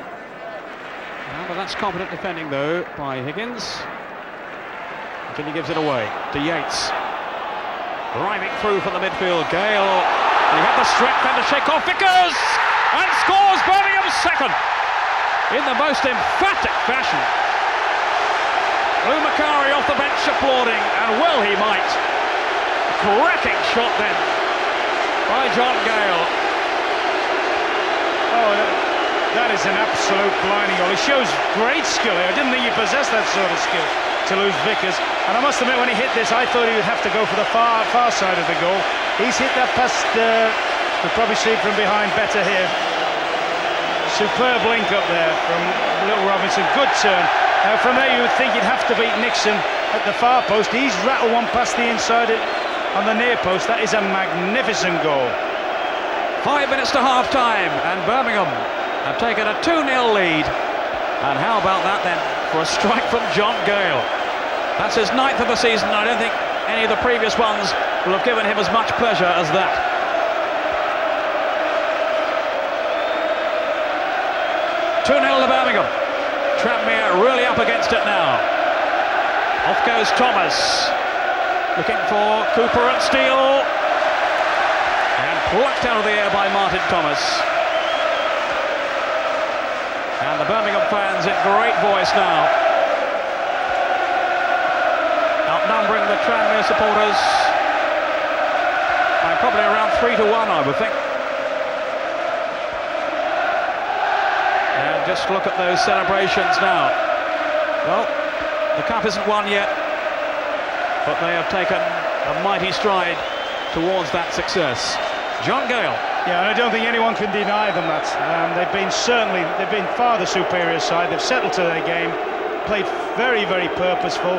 But that's competent defending, though, by Higgins. Until he gives it away to Yates. Driving through from the midfield, Gale. And he had the strength then to shake off Vickers! And scores Birmingham's second! In the most emphatic fashion. Lou Macari off the bench applauding, and well he might. A cracking shot then by John Gale. Oh, That is an absolute blinding goal. He shows great skill here. I didn't think he possessed that sort of skill to lose Vickers. And I must admit, when he hit this, I thought he would have to go for the far side of the goal. He's hit that past, we'll probably see it from behind better here. Superb link up there from Little Robinson. Good turn. Now from there you would think you'd have to beat Nixon at the far post. He's rattled one past the inside on the near post. That is a magnificent goal. 5 minutes to half time, and Birmingham have taken a 2-0 lead. And how about that then for a strike from John Gale? That's his 9th of the season. I don't think any of the previous ones will have given him as much pleasure as that. Two 0 to Birmingham. Tranmere really up against it now. Off goes Thomas, looking for Cooper and Steele, and plucked out of the air by Martin Thomas. And the Birmingham fans in great voice now, outnumbering the Tranmere supporters by probably around 3-1, I would think. And just look at those celebrations now. Well, the cup isn't won yet, but they have taken a mighty stride towards that success. John Gale. Yeah, and I don't think anyone can deny them that. They've been far the superior side. They've settled to their game, played very, very purposeful.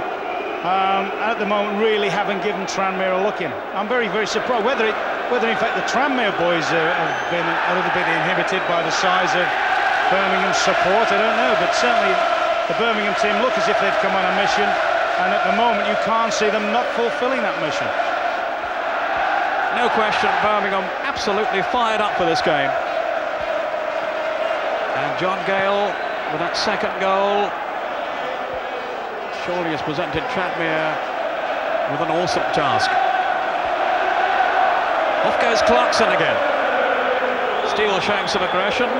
At the moment, really haven't given Tranmere a look in. I'm very, very surprised whether in fact the Tranmere boys have been a little bit inhibited by the size of Birmingham's support. I don't know, but certainly the Birmingham team look as if they've come on a mission, and at the moment you can't see them not fulfilling that mission. No question, Birmingham absolutely fired up for this game. And John Gale with that second goal surely has presented Tranmere with an awesome task. Off goes Clarkson again. Steele showing some aggression.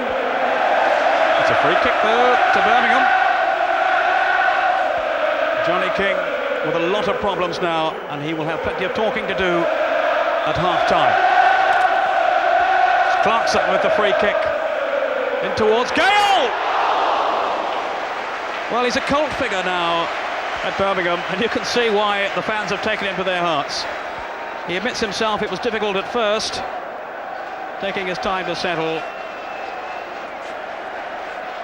It's a free kick though to Birmingham. Johnny King with a lot of problems now, and he will have plenty of talking to do at half-time. Clarkson with the free kick in towards Gale! Well, he's a cult figure now at Birmingham, and you can see why the fans have taken him to their hearts. He admits himself it was difficult at first, taking his time to settle.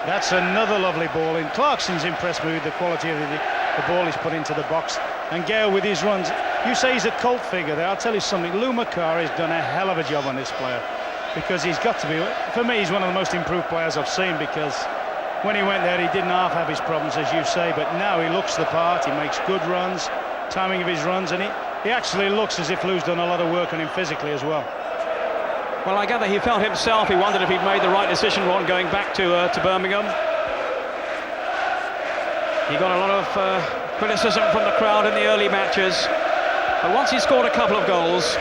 That's another lovely ball in. Clarkson's impressed me with the quality of the ball he's put into the box, and Gale with his runs. You say he's a cult figure there. I'll tell you something, Lou Macari's done a hell of a job on this player, because he's got to be, for me, he's one of the most improved players I've seen, because when he went there he didn't half have his problems, as you say, but now he looks the part, he makes good runs, timing of his runs, and he actually looks as if Lou's done a lot of work on him physically as well. Well, I gather he felt himself, he wondered if he'd made the right decision on going back to Birmingham. He got a lot of criticism from the crowd in the early matches, but once he scored a couple of goals,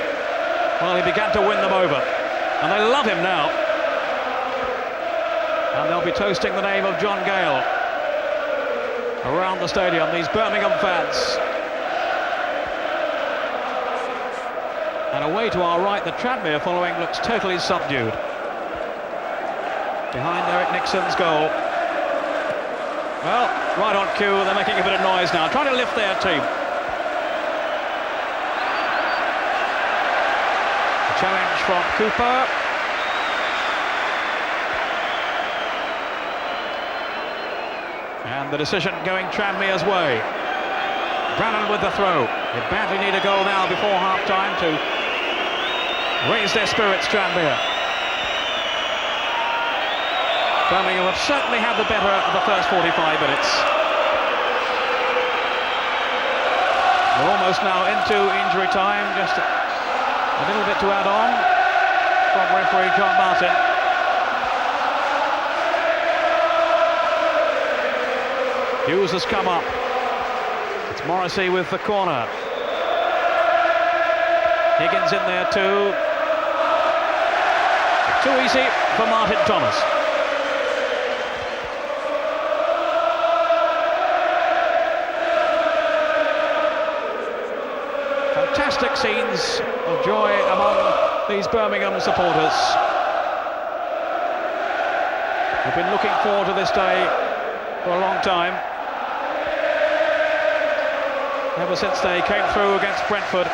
well, he began to win them over, and they love him now. And they'll be toasting the name of John Gale around the stadium, these Birmingham fans. And away to our right, the Tranmere following looks totally subdued. Behind Eric Nixon's goal. Well, right on cue, they're making a bit of noise now, trying to lift their team. A challenge from Cooper. And the decision going Tranmere's way. Brannan with the throw. They badly need a goal now before half-time to raise their spirits, Tranmere. Birmingham have certainly had the better of the first 45 minutes. We're almost now into injury time, just a little bit to add on from referee John Martin. Hughes has come up. It's Morrissey with the corner. Higgins in there too. Too easy for Martin Thomas. Fantastic scenes of joy among these Birmingham supporters. We've been looking forward to this day for a long time. Ever since they came through against Brentford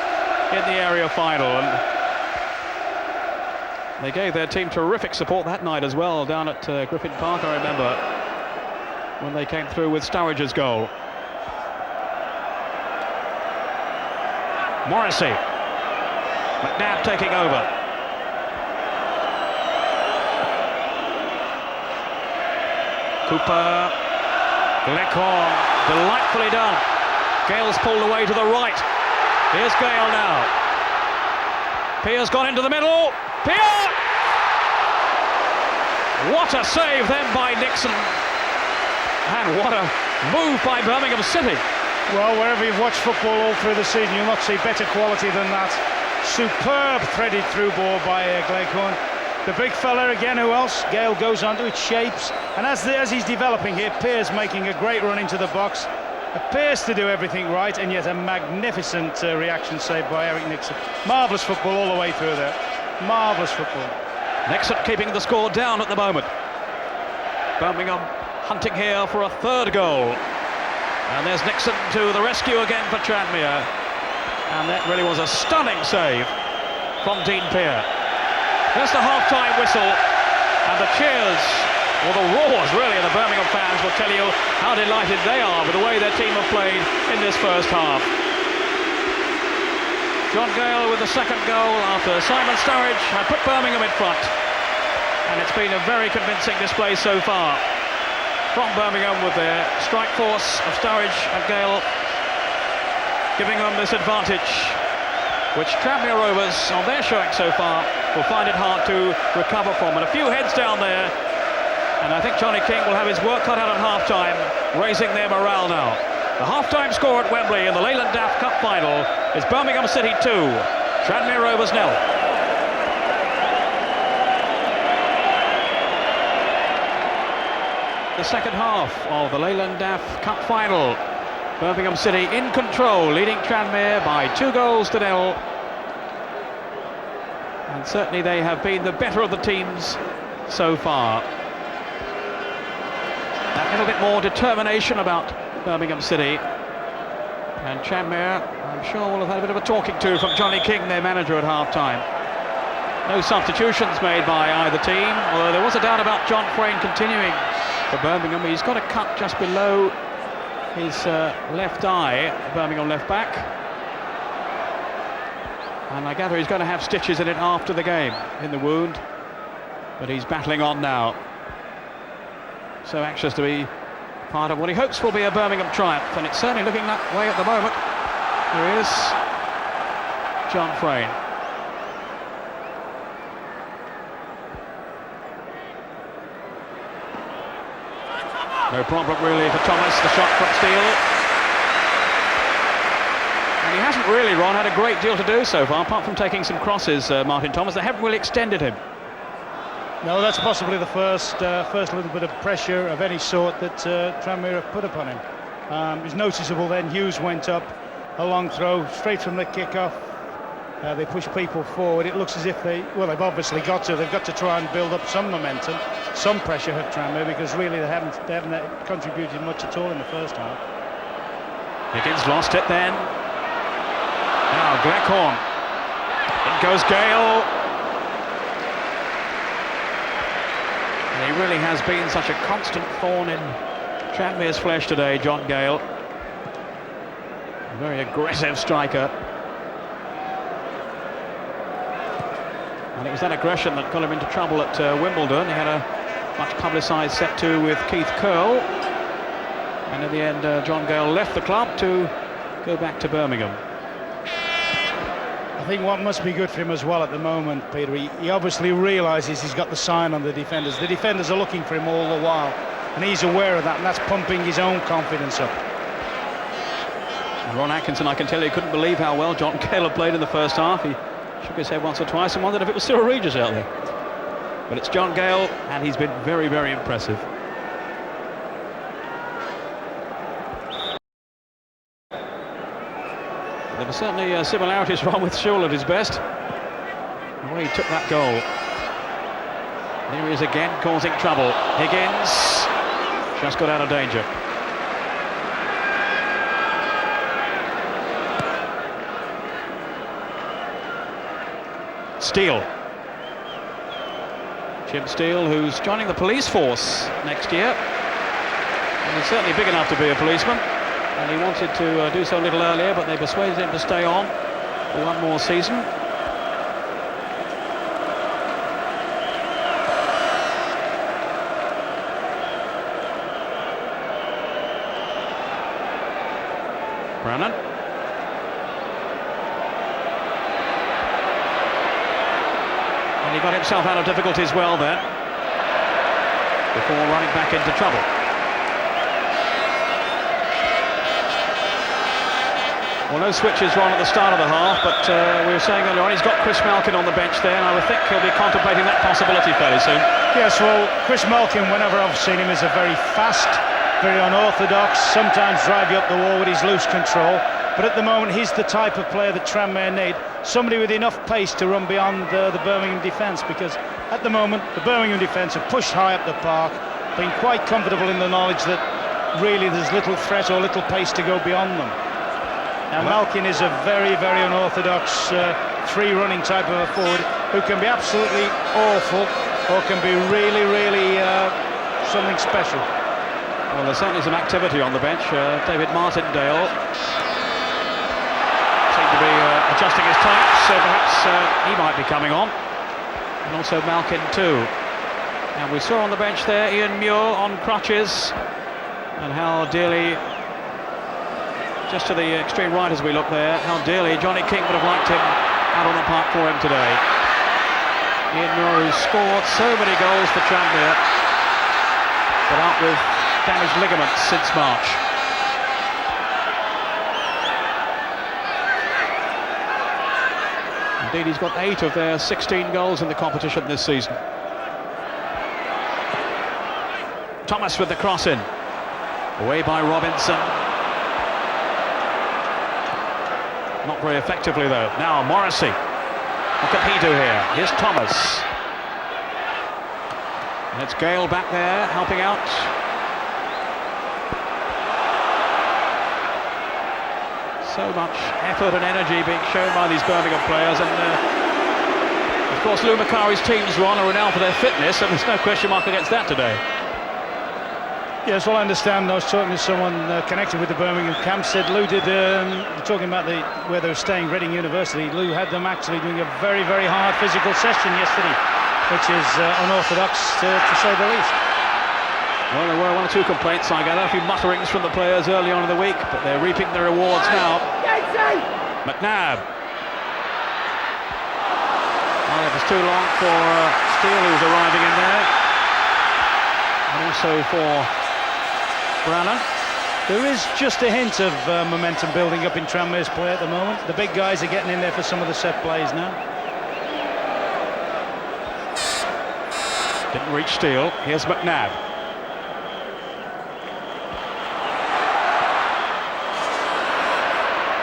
in the area final. And they gave their team terrific support that night as well, down at Griffin Park, I remember, when they came through with Sturridge's goal. Morrissey. McNabb taking over. Cooper. Gleckhorn. Delightfully done. Gale's pulled away to the right. Here's Gale now. Pear's gone into the middle. Pear! What a save then by Nixon. And what a move by Birmingham City. Well, wherever you've watched football all through the season, you'll not see better quality than that. Superb threaded through ball by Gleckhorn. The big fella again, who else? Gale goes onto it, shapes. And as he's developing here, Pear's making a great run into the box. Appears to do everything right, and yet a magnificent reaction save by Eric Nixon. Marvellous football all the way through there. Marvellous football. Nixon keeping the score down at the moment. Birmingham hunting here for a third goal. And there's Nixon to the rescue again for Tranmere. And that really was a stunning save from Dean Pear. There's the half-time whistle, and the cheers, or the roars really, of the Birmingham fans will tell you how delighted they are with the way their team have played in this first half. John Gale with the second goal after Simon Sturridge had put Birmingham in front. And it's been a very convincing display so far from Birmingham, with their strike force of Sturridge and Gale giving them this advantage, which Tranmere Rovers, on their showing so far, will find it hard to recover from. And a few heads down there, and I think Johnny King will have his work cut out at half-time, raising their morale now. The half-time score at Wembley in the Leyland DAF Cup final is Birmingham City 2, Tranmere Rovers 0. The second half of the Leyland DAF Cup final. Birmingham City in control, leading Tranmere by 2-0. And certainly they have been the better of the teams so far. A little bit more determination about Birmingham City. And Tranmere, I'm sure, will have had a bit of a talking to from Johnny King, their manager, at half-time. No substitutions made by either team, although there was a doubt about John Frayne continuing for Birmingham. He's got a cut just below his left eye, Birmingham left back. And I gather he's going to have stitches in it after the game, in the wound. But he's battling on now. So anxious to be part of what he hopes will be a Birmingham triumph, and it's certainly looking that way at the moment. There is John Frayne. No problem really for Thomas, the shot from Steele. And he hasn't really, Ron, had a great deal to do so far, apart from taking some crosses, Martin Thomas. They haven't really extended him. No, that's possibly the first little bit of pressure of any sort that Tranmere have put upon him. It was noticeable then. Hughes went up, a long throw, straight from the kickoff. They push people forward. It looks as if they've obviously got to. They've got to try and build up some momentum, some pressure at Tranmere, because really they haven't contributed much at all in the first half. Higgins lost it then. Now Gleckhorn. In goes Gale. And he really has been such a constant thorn in Tranmere's flesh today, John Gale. A very aggressive striker. And it was that aggression that got him into trouble at Wimbledon. He had a much publicised set-to with Keith Curle. And in the end, John Gale left the club to go back to Birmingham. I think what must be good for him as well at the moment, Peter, he obviously realises he's got the sign on the defenders. The defenders are looking for him all the while, and he's aware of that, and that's pumping his own confidence up. And Ron Atkinson, I can tell you, couldn't believe how well John Gale had played in the first half. He shook his head once or twice and wondered if it was Cyril Regis out there. But it's John Gale, and he's been very, very impressive. There were certainly similarities, Ron, with Sewell at his best. The way he took that goal. Here he is again, causing trouble. Higgins just got out of danger. Steele. Jim Steele, who's joining the police force next year. And he's certainly big enough to be a policeman. And he wanted to do so a little earlier, but they persuaded him to stay on for one more season. Brannan. And he got himself out of difficulties well then, before running back into trouble. Well, no switches were on at the start of the half, but we were saying earlier on, he's got Chris Malkin on the bench there, and I would think he'll be contemplating that possibility fairly soon. Yes, well, Chris Malkin, whenever I've seen him, is a very fast, very unorthodox, sometimes drive you up the wall with his loose control. But at the moment, he's the type of player that Tranmere need. Somebody with enough pace to run beyond the Birmingham defence, because at the moment, the Birmingham defence have pushed high up the park, been quite comfortable in the knowledge that really there's little threat or little pace to go beyond them. Now, Malkin is a very, very unorthodox free-running type of a forward who can be absolutely awful or can be really, really something special. Well, there's certainly some activity on the bench. David Martindale seemed to be adjusting his tights, so perhaps he might be coming on. And also Malkin too. And we saw on the bench there Ian Muir on crutches, and how dearly, just to the extreme right as we look there, how dearly Johnny King would have liked him out on the park for him today. Ian Muir, who scored so many goals for Tranmere, but out with damaged ligaments since March. Indeed, he's got 8 of their 16 goals in the competition this season. Thomas with the cross in. Away by Robinson. Not very effectively though. Now Morrissey. What can he do here? Here's Thomas. And it's Gale back there helping out. So much effort and energy being shown by these Birmingham players, and of course Lou Macari's teams are renowned for their fitness, and there's no question mark against that today. Yes, well, I understand. I was talking to someone connected with the Birmingham camp, said Lou did, talking about where they were staying, Reading University, Lou had them actually doing a very, very hard physical session yesterday, which is unorthodox to say the least. Well, there were 1 or 2 complaints, I gather, a few mutterings from the players early on in the week, but they're reaping their rewards now. McNabb. Well, it was too long for Steele, who was arriving in there, and also for Brannan. There is just a hint of momentum building up in Tranmere's play at the moment. The big guys are getting in there for some of the set plays now. Didn't reach Steele. Here's McNabb.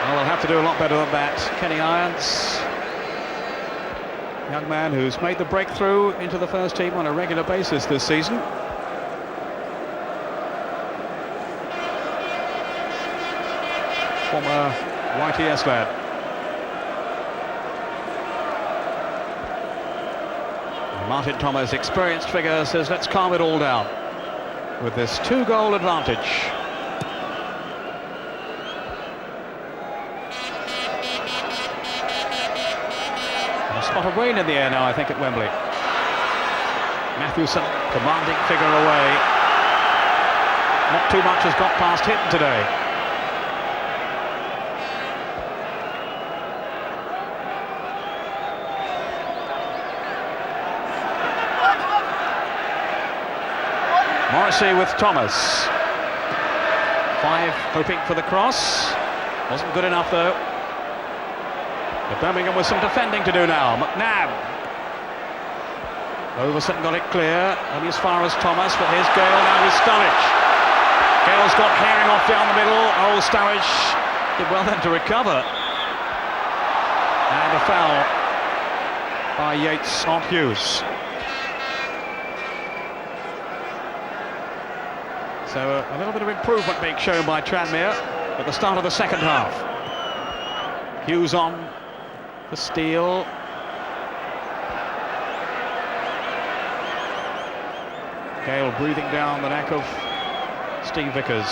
Well, they'll have to do a lot better than that. Kenny Irons, young man who's made the breakthrough into the first team on a regular basis this season. Former YTS lad. Martin Thomas, experienced figure, says let's calm it all down with this 2-goal advantage. And a spot of rain in the air now, I think, at Wembley. Mathewson, commanding figure away. Not too much has got past him today. Morrissey with Thomas. 5 hoping for the cross. Wasn't good enough though. But Birmingham with some defending to do now. McNabb. Overson got it clear, only as far as Thomas, but here's Gale now with Sturridge. Gale's got Herring off down the middle. Old Sturridge did well then to recover. And a foul by Yates on Hughes. So a little bit of improvement being shown by Tranmere at the start of the second half. Hughes on for Steele. Gale breathing down the neck of Steve Vickers.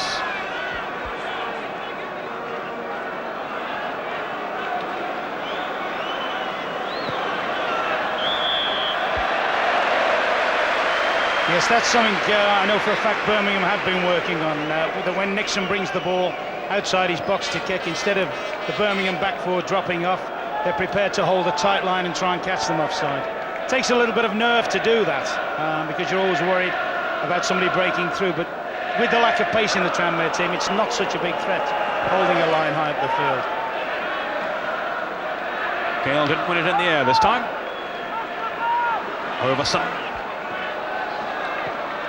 Yes, that's something I know for a fact Birmingham have been working on. When Nixon brings the ball outside his box to kick, instead of the Birmingham back four dropping off, they're prepared to hold a tight line and try and catch them offside. It takes a little bit of nerve to do that, because you're always worried about somebody breaking through, but with the lack of pace in the Tranmere team, it's not such a big threat holding a line high up the field. Gale didn't win it in the air this time. Overson.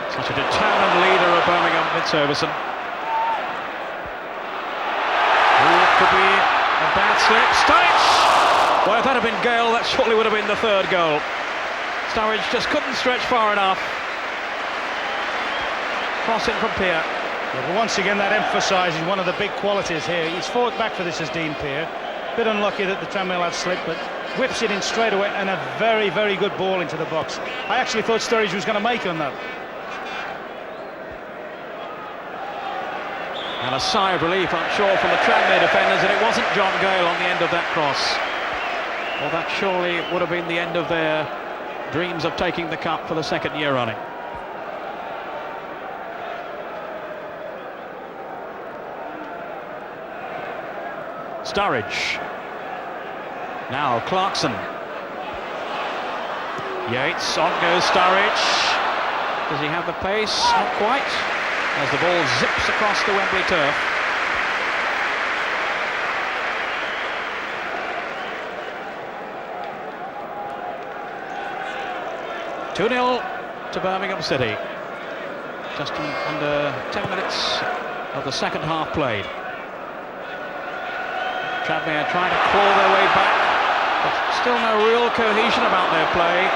Such a determined leader of Birmingham, it's Overson. Could be a bad slip. Sturridge! Well, if that had been Gale, that surely would have been the third goal. Sturridge just couldn't stretch far enough. Crossing from Peer. Yeah, but once again, that emphasises one of the big qualities here. He's fought back for this as Dean Peer. Bit unlucky that the Tranmere lad slipped, but whips it in straight away, and a very, very good ball into the box. I actually thought Sturridge was going to make on that. And a sigh of relief, I'm sure, from the Tranmere defenders, and it wasn't John Gale on the end of that cross. Well, that surely would have been the end of their dreams of taking the cup for the second year running. Sturridge. Now Clarkson. Yates, on goes Sturridge. Does he have the pace? Not quite. As the ball zips across the Wembley turf. (2-0) to Birmingham City. Just under 10 minutes of the second half played. Tranmere trying to claw their way back, but still no real cohesion about their play.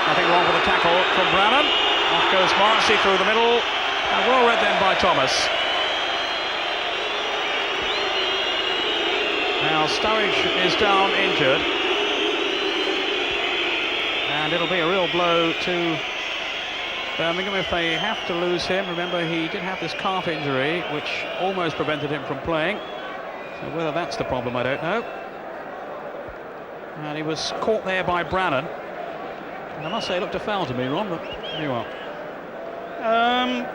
Nothing wrong with the tackle from Brannan. Off goes Morrissey through the middle, and well read then by Thomas. Now Sturridge is down injured, and it'll be a real blow to Birmingham if they have to lose him. Remember, he did have this calf injury which almost prevented him from playing, so whether that's the problem I don't know. And he was caught there by Brannan, and I must say it looked a foul to me, Ron, but there you are.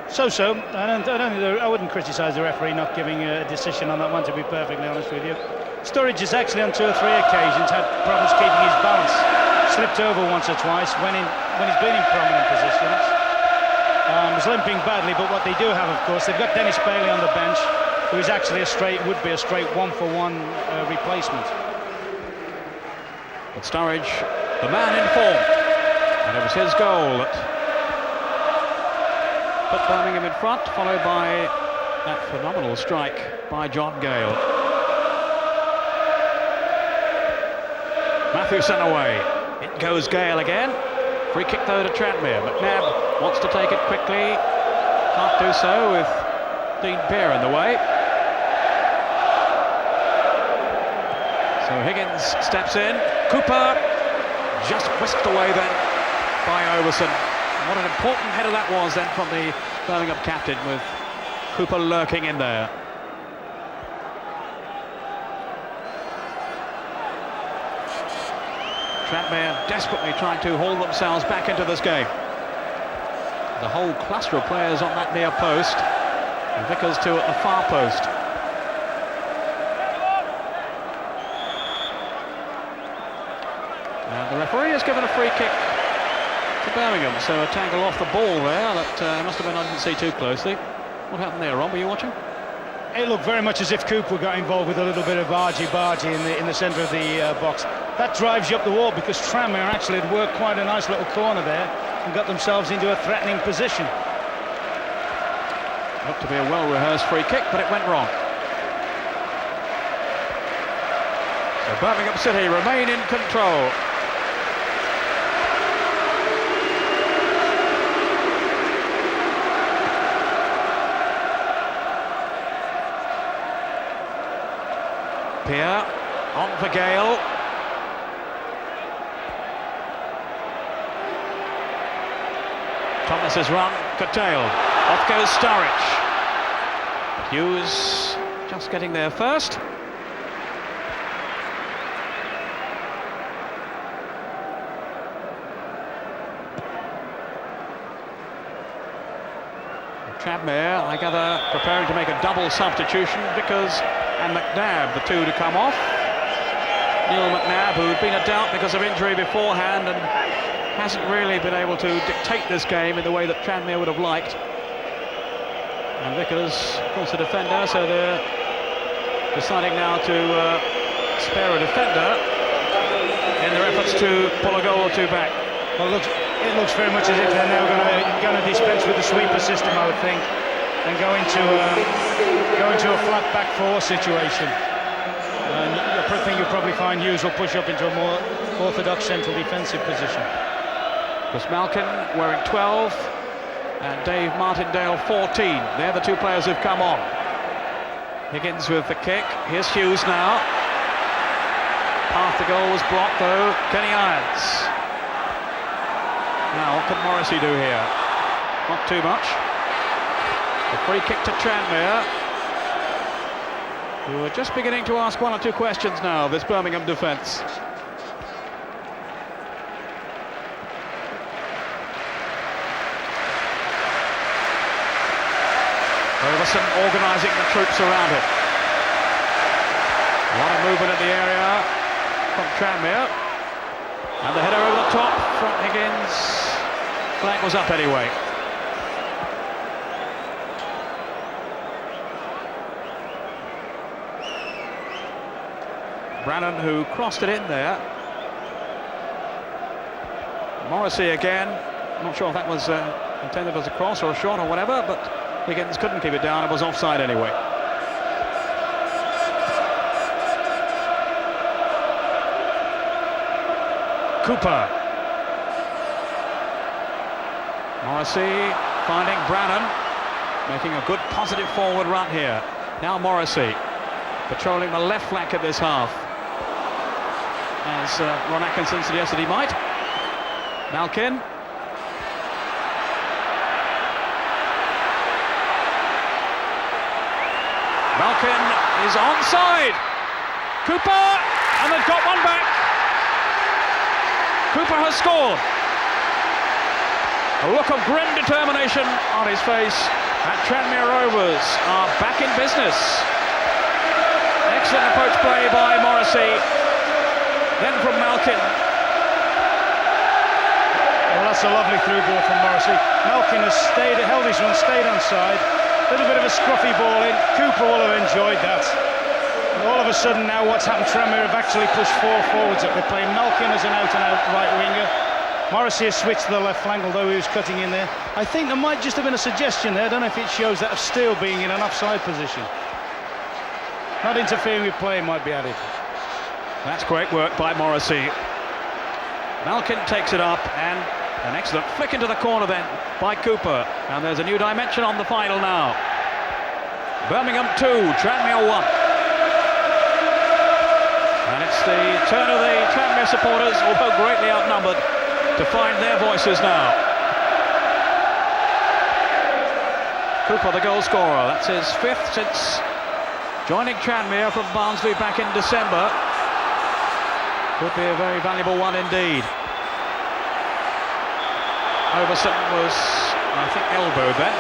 So-so. I wouldn't criticise the referee not giving a decision on that one, to be perfectly honest with you. Sturridge has actually on 2 or 3 occasions had problems keeping his balance. Slipped over once or twice when he's been in prominent positions. Was limping badly, but what they do have, of course, they've got Dennis Bailey on the bench, who is actually would be a straight 1-for-1 replacement. But Sturridge, the man in form, and it was his goal that put Birmingham in front, followed by that phenomenal strike by John Gale. Mathewson away. It goes Gale again. Free kick though to Tranmere. McNabb wants to take it quickly. Can't do so with Dean Peer in the way. So Higgins steps in. Cooper just whisked away then by Overson. What an important header that was then from the Birmingham captain, with Cooper lurking in there. Tranmere desperately trying to haul themselves back into this game. The whole cluster of players on that near post, and Vickers too at the far post. And the referee has given a free kick to Birmingham, so a tangle off the ball there that must have been, I didn't see too closely. What happened there, Ron? Were you watching? It looked very much as if Cooper got involved with a little bit of argy-bargy in the centre of the box. That drives you up the wall, because Tranmere actually had worked quite a nice little corner there and got themselves into a threatening position. Looked to be a well-rehearsed free kick, but it went wrong. So Birmingham City remain in control. Pierre on for Gale. Thomas's run curtailed. Off goes Sturridge. Hughes just getting there first. Tranmere, I gather, preparing to make a double substitution. Vickers and McNabb, the two to come off. Neil McNabb, who had been a doubt because of injury beforehand and hasn't really been able to dictate this game in the way that Tranmere would have liked. And Vickers, of course, a defender, so they're deciding now to spare a defender in their efforts to pull a goal or two back. Well, it looks very much as if they're now going to dispense with the sweeper system, I would think, and go into a flat back four situation. And I think you'll probably find Hughes will push up into a more orthodox central defensive position. Chris Malkin wearing 12 and Dave Martindale 14. They're the two players who've come on. Higgins with the kick. Here's Hughes now. Half the goal was blocked though. Kenny Irons. Now, what can Morrissey do here? Not too much. A free kick to Tranmere, who are just beginning to ask one or two questions now, this Birmingham defence. Overson organising the troops around it. A lot of movement in the area from Tranmere. And the header over the top from Higgins. Flag was up anyway. Brannan, who crossed it in there. Morrissey again. I'm not sure if that was intended as a cross or a shot or whatever, but Higgins couldn't keep it down. It was offside anyway. Cooper. Morrissey finding Brannan, making a good positive forward run here. Now Morrissey patrolling the left flank of this half, as Ron Atkinson suggested he might. Malkin. Malkin is onside. Cooper, and they've got one back. Cooper has scored. A look of grim determination on his face, and Tranmere Rovers are back in business. Excellent approach play by Morrissey, then from Malkin. Well, that's a lovely through ball from Morrissey. Malkin has held his run, stayed onside. A little bit of a scruffy ball in. Cooper will have enjoyed that. And all of a sudden now what's happened, Tranmere have actually pushed four forwards up. They're playing Malkin as an out-and-out right winger. Morrissey has switched to the left flank, although he was cutting in there. I think there might just have been a suggestion there. I don't know if it shows that of Steele being in an offside position. Not interfering with play might be added. That's great work by Morrissey. Malkin takes it up, and an excellent flick into the corner then by Cooper. And there's a new dimension on the final now. Birmingham 2, Tranmere 1. And it's the turn of the Tranmere supporters, although greatly outnumbered, to find their voices now. Cooper, the goal scorer. That's his fifth since joining Tranmere from Barnsley back in December. Could be a very valuable one indeed. Overson was, I think, elbowed then.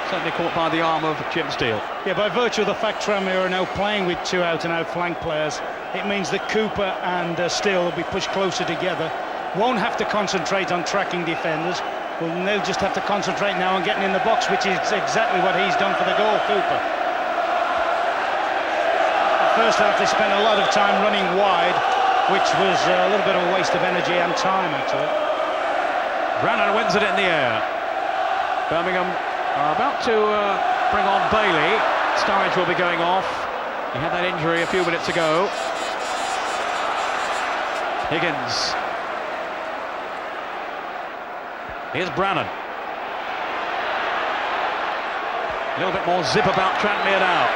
Certainly caught by the arm of Jim Steele. Yeah, by virtue of the fact Tranmere are now playing with two out-and-out flank players, it means that Cooper and Steele will be pushed closer together. Won't have to concentrate on tracking defenders. They'll just have to concentrate now on getting in the box, which is exactly what he's done for the goal, Cooper. First half they spent a lot of time running wide, which was a little bit of a waste of energy and time, actually. Brannan wins it in the air. Birmingham are about to bring on Bailey. Sturridge will be going off. He had that injury a few minutes ago. Higgins. Here's Brannan. A little bit more zip about Tranmere now.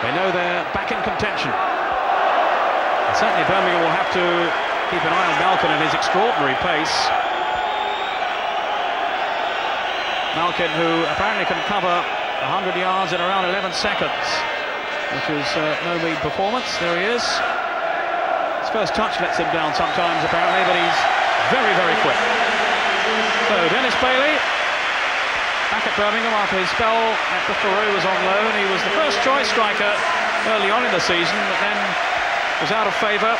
They know they're back in contention. And certainly Birmingham will have to keep an eye on Malkin and his extraordinary pace. Malkin, who apparently can cover 100 yards in around 11 seconds, which is no mean performance. There he is. His first touch lets him down sometimes, apparently, but he's very, very quick. So Dennis Bailey, back at Birmingham after his spell at the Peru was on loan. He was the first choice striker early on in the season, but then was out of favour.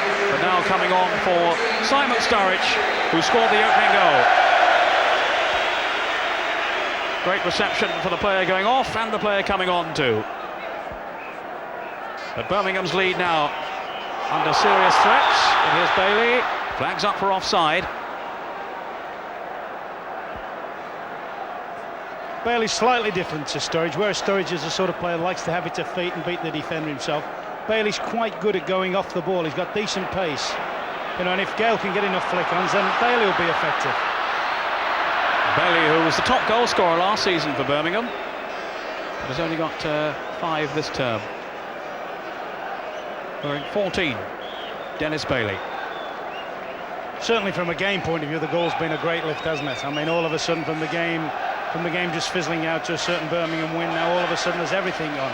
But now coming on for Simon Sturridge, who scored the opening goal. Great reception for the player going off and the player coming on too. But Birmingham's lead now under serious threat. And here's Bailey, flags up for offside. Bailey's slightly different to Sturridge, whereas Sturridge is the sort of player that likes to have it to feet and beat the defender himself. Bailey's quite good at going off the ball. He's got decent pace, you know, and if Gale can get enough flick-ons, then Bailey will be effective. Bailey, who was the top goal scorer last season for Birmingham, but has only got 5 this term. We're in 14. Dennis Bailey. Certainly from a game point of view, the goal's been a great lift, hasn't it? I mean, all of a sudden from the game just fizzling out to a certain Birmingham win, now all of a sudden there's everything on.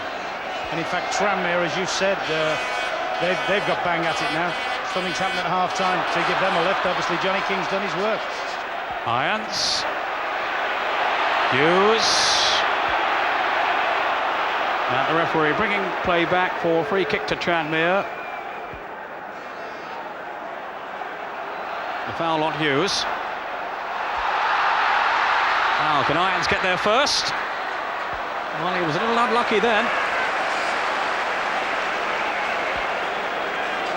And in fact, Tranmere, as you said, they've got bang at it now. Something's happened at half-time to give them a lift. Obviously, Johnny King's done his work. Irons. Hughes. And the referee bringing play back for free kick to Tranmere. The foul on Hughes. Now, can Irons get there first? Well, he was a little unlucky then.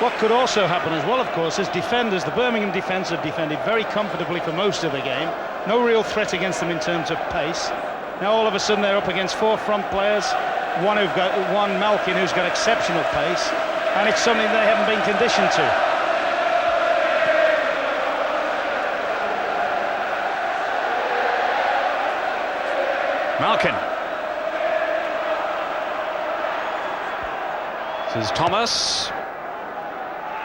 What could also happen as well, of course, is defenders. The Birmingham defence have defended very comfortably for most of the game. No real threat against them in terms of pace. Now all of a sudden they're up against 4 front players, one Malkin who's got exceptional pace, and it's something they haven't been conditioned to. Malkin. This is Thomas.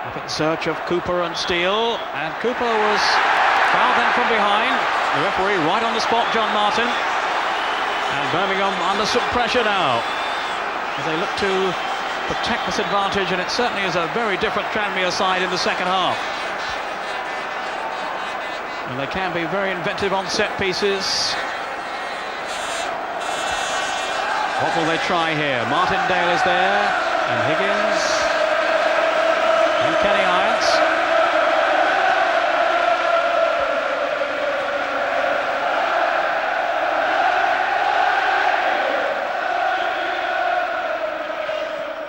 Up in search of Cooper and Steele, and Cooper was fouled then from behind. The referee right on the spot, John Martin. And Birmingham under some pressure now as they look to protect this advantage, and it certainly is a very different Tranmere side in the second half. And they can be very inventive on set pieces. What will they try here? Martindale is there, and Higgins, and Kenny Irons.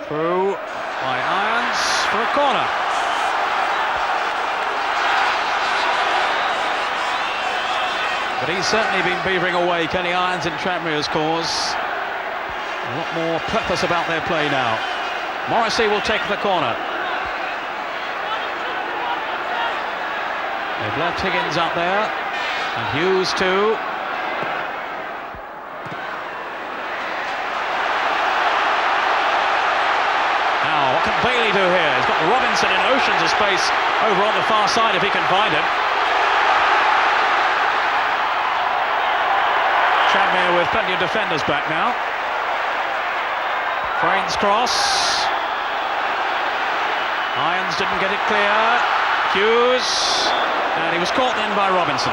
Through by Irons for a corner. But he's certainly been beavering away, Kenny Irons, in Tranmere's cause. A lot more purpose about their play now. Morrissey will take the corner. They've left Higgins up there, and Hughes too. Now, what can Bailey do here? He's got Robinson in oceans of space over on the far side if he can find him. Tranmere with plenty of defenders back now. Frain's cross. Irons didn't get it clear. Hughes. And he was caught then by Robinson.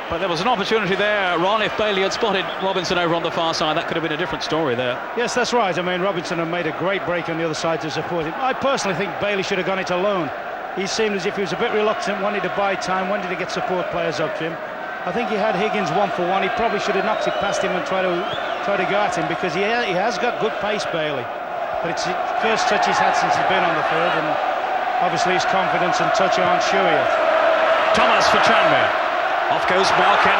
But there was an opportunity there, Ron. If Bailey had spotted Robinson over on the far side, that could have been a different story there. Yes, that's right. I mean, Robinson had made a great break on the other side to support him. I personally think Bailey should have gone it alone. He seemed as if he was a bit reluctant, wanted to buy time, wanted to get support players up to him. I think he had Higgins 1-for-1. He probably should have knocked it past him and tried to go at him, because he has got good pace, Bailey. But it's the first touch he's had since he's been on the field, and obviously his confidence and touch aren't sure yet. Thomas for Tranmere. Off goes Malkin,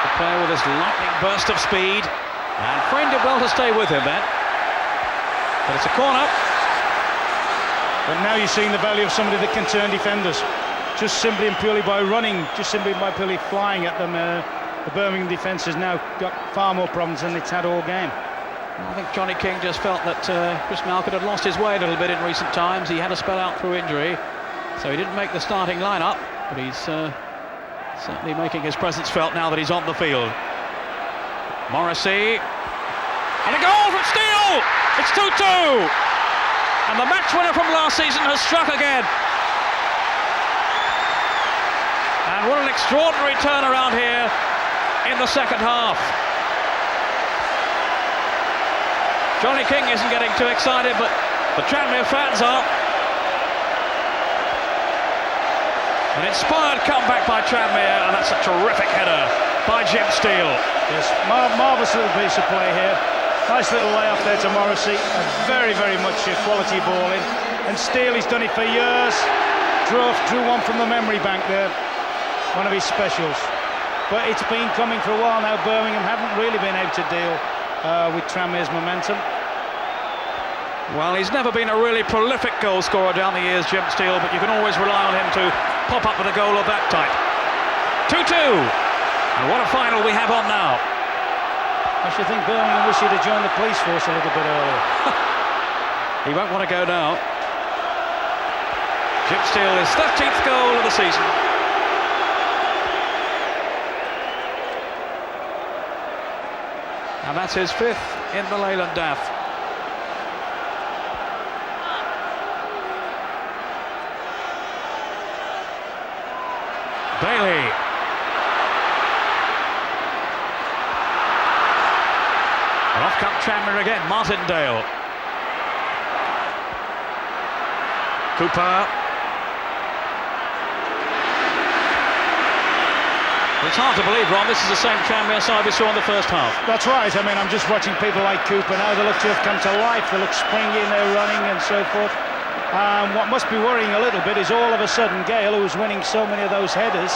the player with his lightning burst of speed, and Frain did well to stay with him then. But it's a corner. But now you're seeing the value of somebody that can turn defenders. just simply and purely by running, just simply by purely flying at them. The Birmingham defence has now got far more problems than it's had all game. I think Johnny King just felt that Chris Malkin had lost his way a little bit in recent times. He had a spell out through injury, so he didn't make the starting lineup, but he's certainly making his presence felt now that he's on the field. Morrissey, and a goal from Steele! It's 2-2! And the match winner from last season has struck again. And what an extraordinary turnaround here in the second half. Johnny King isn't getting too excited, but the Tranmere fans are. An inspired comeback by Tranmere, and that's a terrific header by Jim Steele. Yes, marvellous little piece of play here. Nice little layoff there to Morrissey. A very, very much a quality ball in. And Steele, he's done it for years. Drew one from the memory bank there. One of his specials. But it's been coming for a while now. Birmingham haven't really been able to deal with Tranmere's momentum. Well, he's never been a really prolific goal scorer down the years, Jim Steele, but you can always rely on him to pop up with a goal of that type. 2-2. And what a final we have on now. I should think Birmingham wish he'd have joined the police force a little bit earlier. He won't want to go now. Jim Steele, his 13th goal of the season. And that's his 5th in the Leyland DAF. Bailey. And off come Tranmere again, Martindale. Cooper. It's hard to believe, Ron, this is the same Tranmere side we saw in the first half. That's right. I mean, I'm just watching people like Cooper now. They look to have come to life. They look springy in their running and so forth. What must be worrying a little bit is all of a sudden Gale, who was winning so many of those headers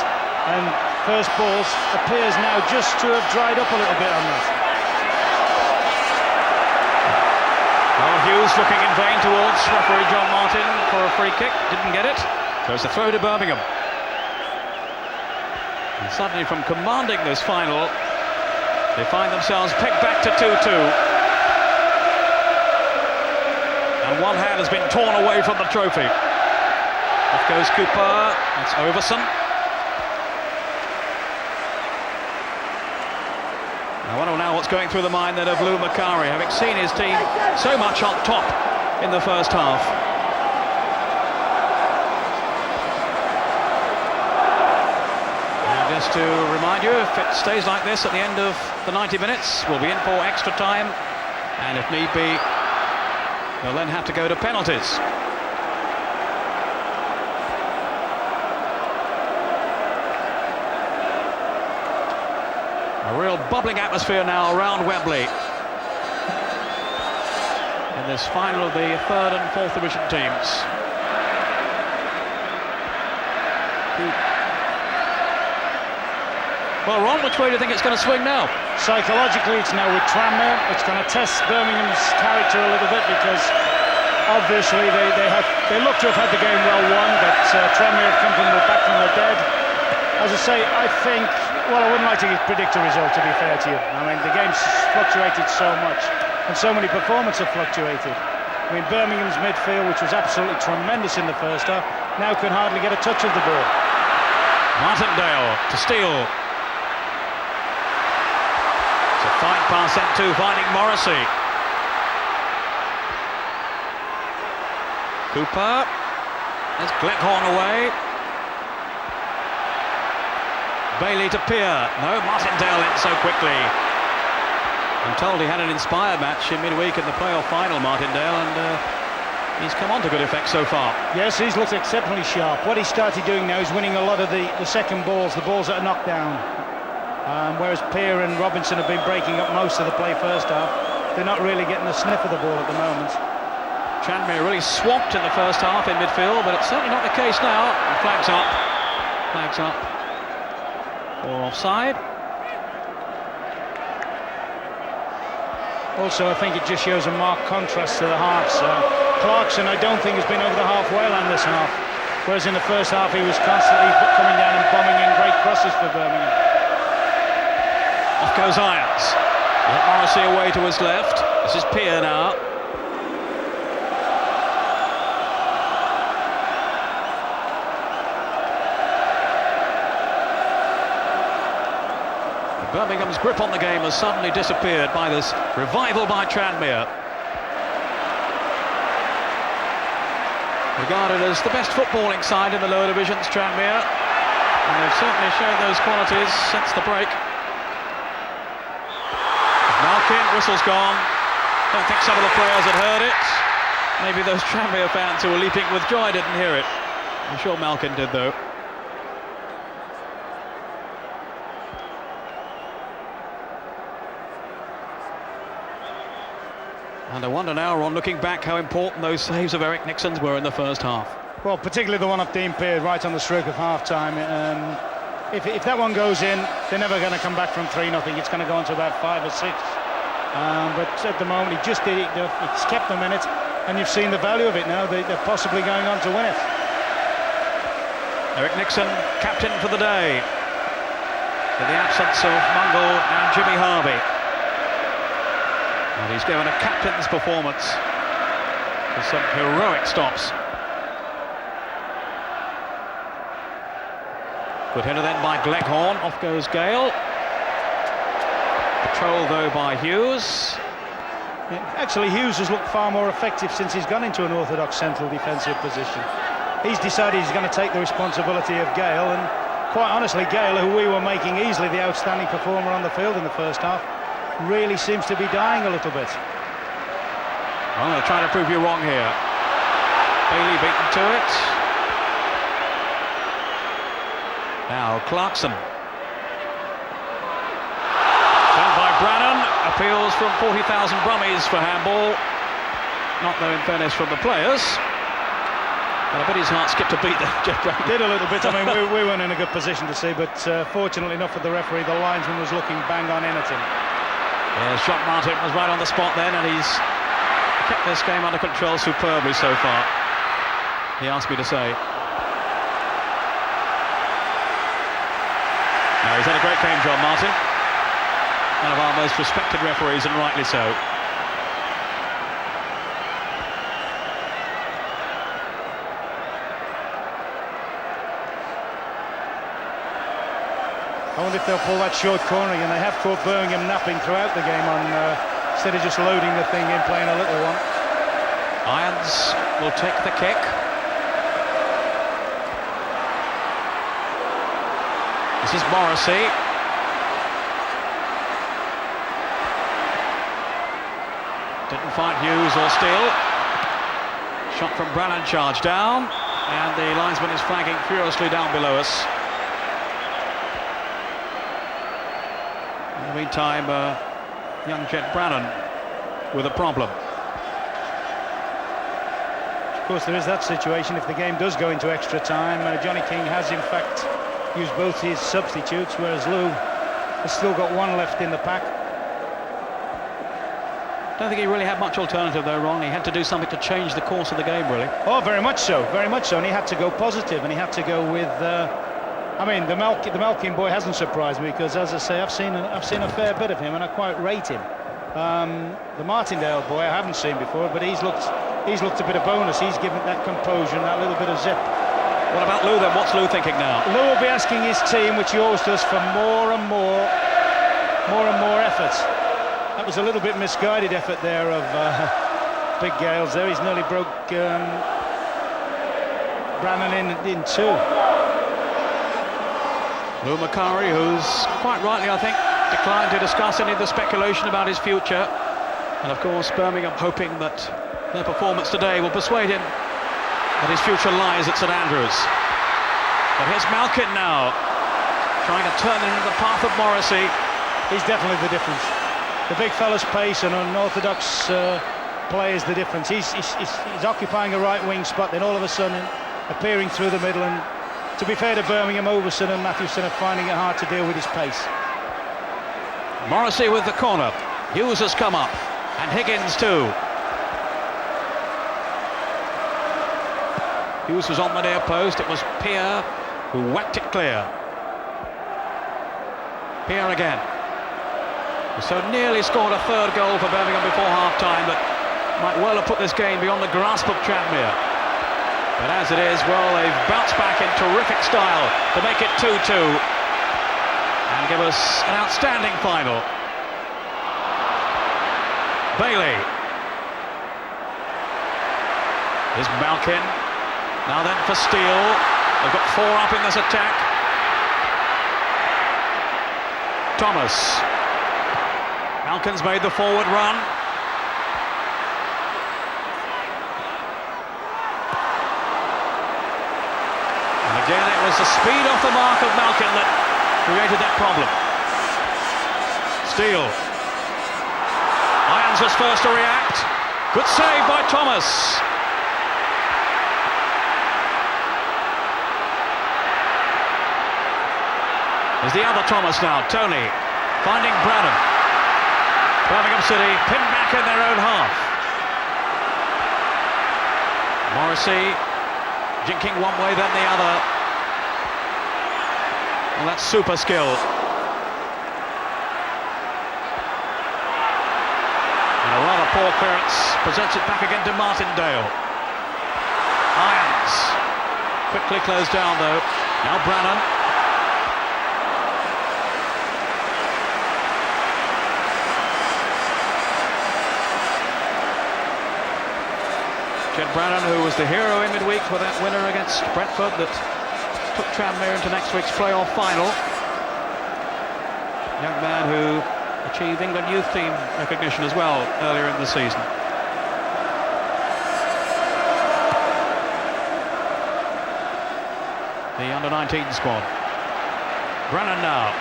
and first balls, appears now just to have dried up a little bit on that. Well, Hughes looking in vain towards referee John Martin for a free kick. Didn't get it. Goes the throw to Birmingham. And suddenly, from commanding this final, they find themselves pegged back to 2-2. And one hand has been torn away from the trophy. Off goes Cooper. That's Overson. I wonder now what's going through the mind then of Lou Macari, having seen his team so much on top in the first half. And just to remind you, if it stays like this at the end of the 90 minutes, we'll be in for extra time, and if need be, they'll then have to go to penalties. A real bubbling atmosphere now around Wembley in this final of the 3rd and 4th division teams. Well, Ron, which way do you think it's going to swing now? Psychologically, it's now with Tranmere. It's going to test Birmingham's character a little bit because obviously they look to have had the game well won, but Tranmere have come back from the dead. As I say, I think, well, I wouldn't like to predict a result, to be fair to you. I mean, the game's fluctuated so much, and so many performances have fluctuated. I mean, Birmingham's midfield, which was absolutely tremendous in the first half, now can hardly get a touch of the ball. Martindale to Steele. It's a fine pass sent to, finding Morrissey. Cooper. There's Gleckhorn away. Bailey to Peer. No, Martindale in so quickly. I'm told he had an inspired match in midweek in the playoff final, Martindale, and he's come on to good effect so far. Yes, he's looked exceptionally sharp. What he started doing now is winning a lot of the second balls, the balls that are knocked down. Whereas Peer and Robinson have been breaking up most of the play first half. They're not really getting a sniff of the ball at the moment. Tranmere really swamped in the first half in midfield, but it's certainly not the case now. Flags up. Flags up. Or offside. Also, I think it just shows a marked contrast to the halves. Clarkson, I don't think, has been over the halfway line this half. whereas in the first half he was constantly coming down and bombing in great crosses for Birmingham. Off goes Irons. Morrissey away to his left. This is Peer now. Birmingham's grip on the game has suddenly disappeared by this revival by Tranmere. Regarded as the best footballing side in the lower divisions, Tranmere, and they've certainly shown those qualities since the break. Malkin, whistle's gone. Don't think some of the players had heard it. Maybe those Tranmere fans who were leaping with joy didn't hear it. I'm sure Malkin did, though. And I wonder now, Ron, looking back, how important those saves of Eric Nixon's were in the first half. Well, particularly the one off Dean Peer, right on the stroke of half-time. If that one goes in, they're never going to come back from 3-0. It's going to go on to about 5 or 6. But at the moment, he just did it. It's kept them in it, and you've seen the value of it now. They're possibly going on to win it. Eric Nixon, captain for the day, in the absence of Mungle and Jimmy Harvey. And he's given a captain's performance with some heroic stops. Good header then by Gleghorn. Off goes Gale. Control though by Hughes. Yeah, actually, Hughes has looked far more effective since he's gone into an orthodox central defensive position. He's decided he's going to take the responsibility of Gale, and quite honestly, Gale, who we were making easily the outstanding performer on the field in the first half, really seems to be dying a little bit. Well, they're trying to prove you wrong here. Bailey beaten to it. Now Clarkson. Turned by Brannan. Appeals from 40,000 Brummies for handball. Not though, in fairness, from the players. But I bet his heart skipped a beat there, Jeff Brannan. Did a little bit. I mean, we weren't in a good position to see, but fortunately enough for the referee, the linesman was looking bang on in at him. Yeah, Shot Martin was right on the spot then, and he's kept this game under control superbly so far, he asked me to say. No, he's had a great game, John Martin. One of our most respected referees, and rightly so. I wonder if they'll pull that short corner again. They have caught Birmingham napping throughout the game instead of just loading the thing in, playing a little one. Irons will take the kick. This is Morrissey. Didn't find Hughes or Steele. Shot from Brannan, charge down, and the linesman is flagging furiously down below us. In the meantime, young Jet Brannan with a problem. Of course, there is that situation. If the game does go into extra time, Johnny King has in fact used both his substitutes, whereas Lou has still got one left in the pack. Don't think he really had much alternative though, Ron. He had to do something to change the course of the game, really. Oh, very much so, and he had to go positive, and he had to go with I mean, the Malkin boy hasn't surprised me, because, as I say, I've seen a fair bit of him, and I quite rate him. The Martindale boy I haven't seen before, but he's looked a bit of bonus. He's given that composure and that little bit of zip. What about Lou then? What's Lou thinking now? Lou will be asking his team, which he always does, for more and more effort. That was a little bit misguided effort there of Big Gales there. He's nearly broke Brannan in two. Lou Macari, who's quite rightly, I think, declined to discuss any of the speculation about his future. And of course, Birmingham hoping that their performance today will persuade him that his future lies at St Andrews. But here's Malkin now, trying to turn into the path of Morrissey. He's definitely the difference. The big fella's pace and unorthodox play is the difference. He's occupying a right wing spot, then all of a sudden appearing through the middle, and to be fair to Birmingham, Overson and Matthewson are finding it hard to deal with his pace. Morrissey with the corner. Hughes has come up, and Higgins too. Hughes was on the near post. It was Peer who whacked it clear. Peer again. So nearly scored a third goal for Birmingham before half-time, but might well have put this game beyond the grasp of Tranmere. But as it is, well, they've bounced back in terrific style to make it 2-2 and give us an outstanding final. Bailey. Here's Malkin. Now then for Steele. They've got 4 up in this attack. Thomas. Malkin's made the forward run. And again, it was the speed off the mark of Malkin that created that problem. Steele. Irons was first to react. Good save by Thomas. There's the other Thomas now, Tony, finding Brannan. Birmingham City pinned back in their own half. Morrissey jinking one way then the other. Well, that's super skill. And a rather poor clearance presents it back again to Martindale. Irons quickly closed down though. Now Brannan. Jed Brannan, who was the hero in midweek for that winner against Brentford that took Tranmere into next week's playoff final. Young man who achieved England youth team recognition as well earlier in the season. The under-19 squad. Brannan now.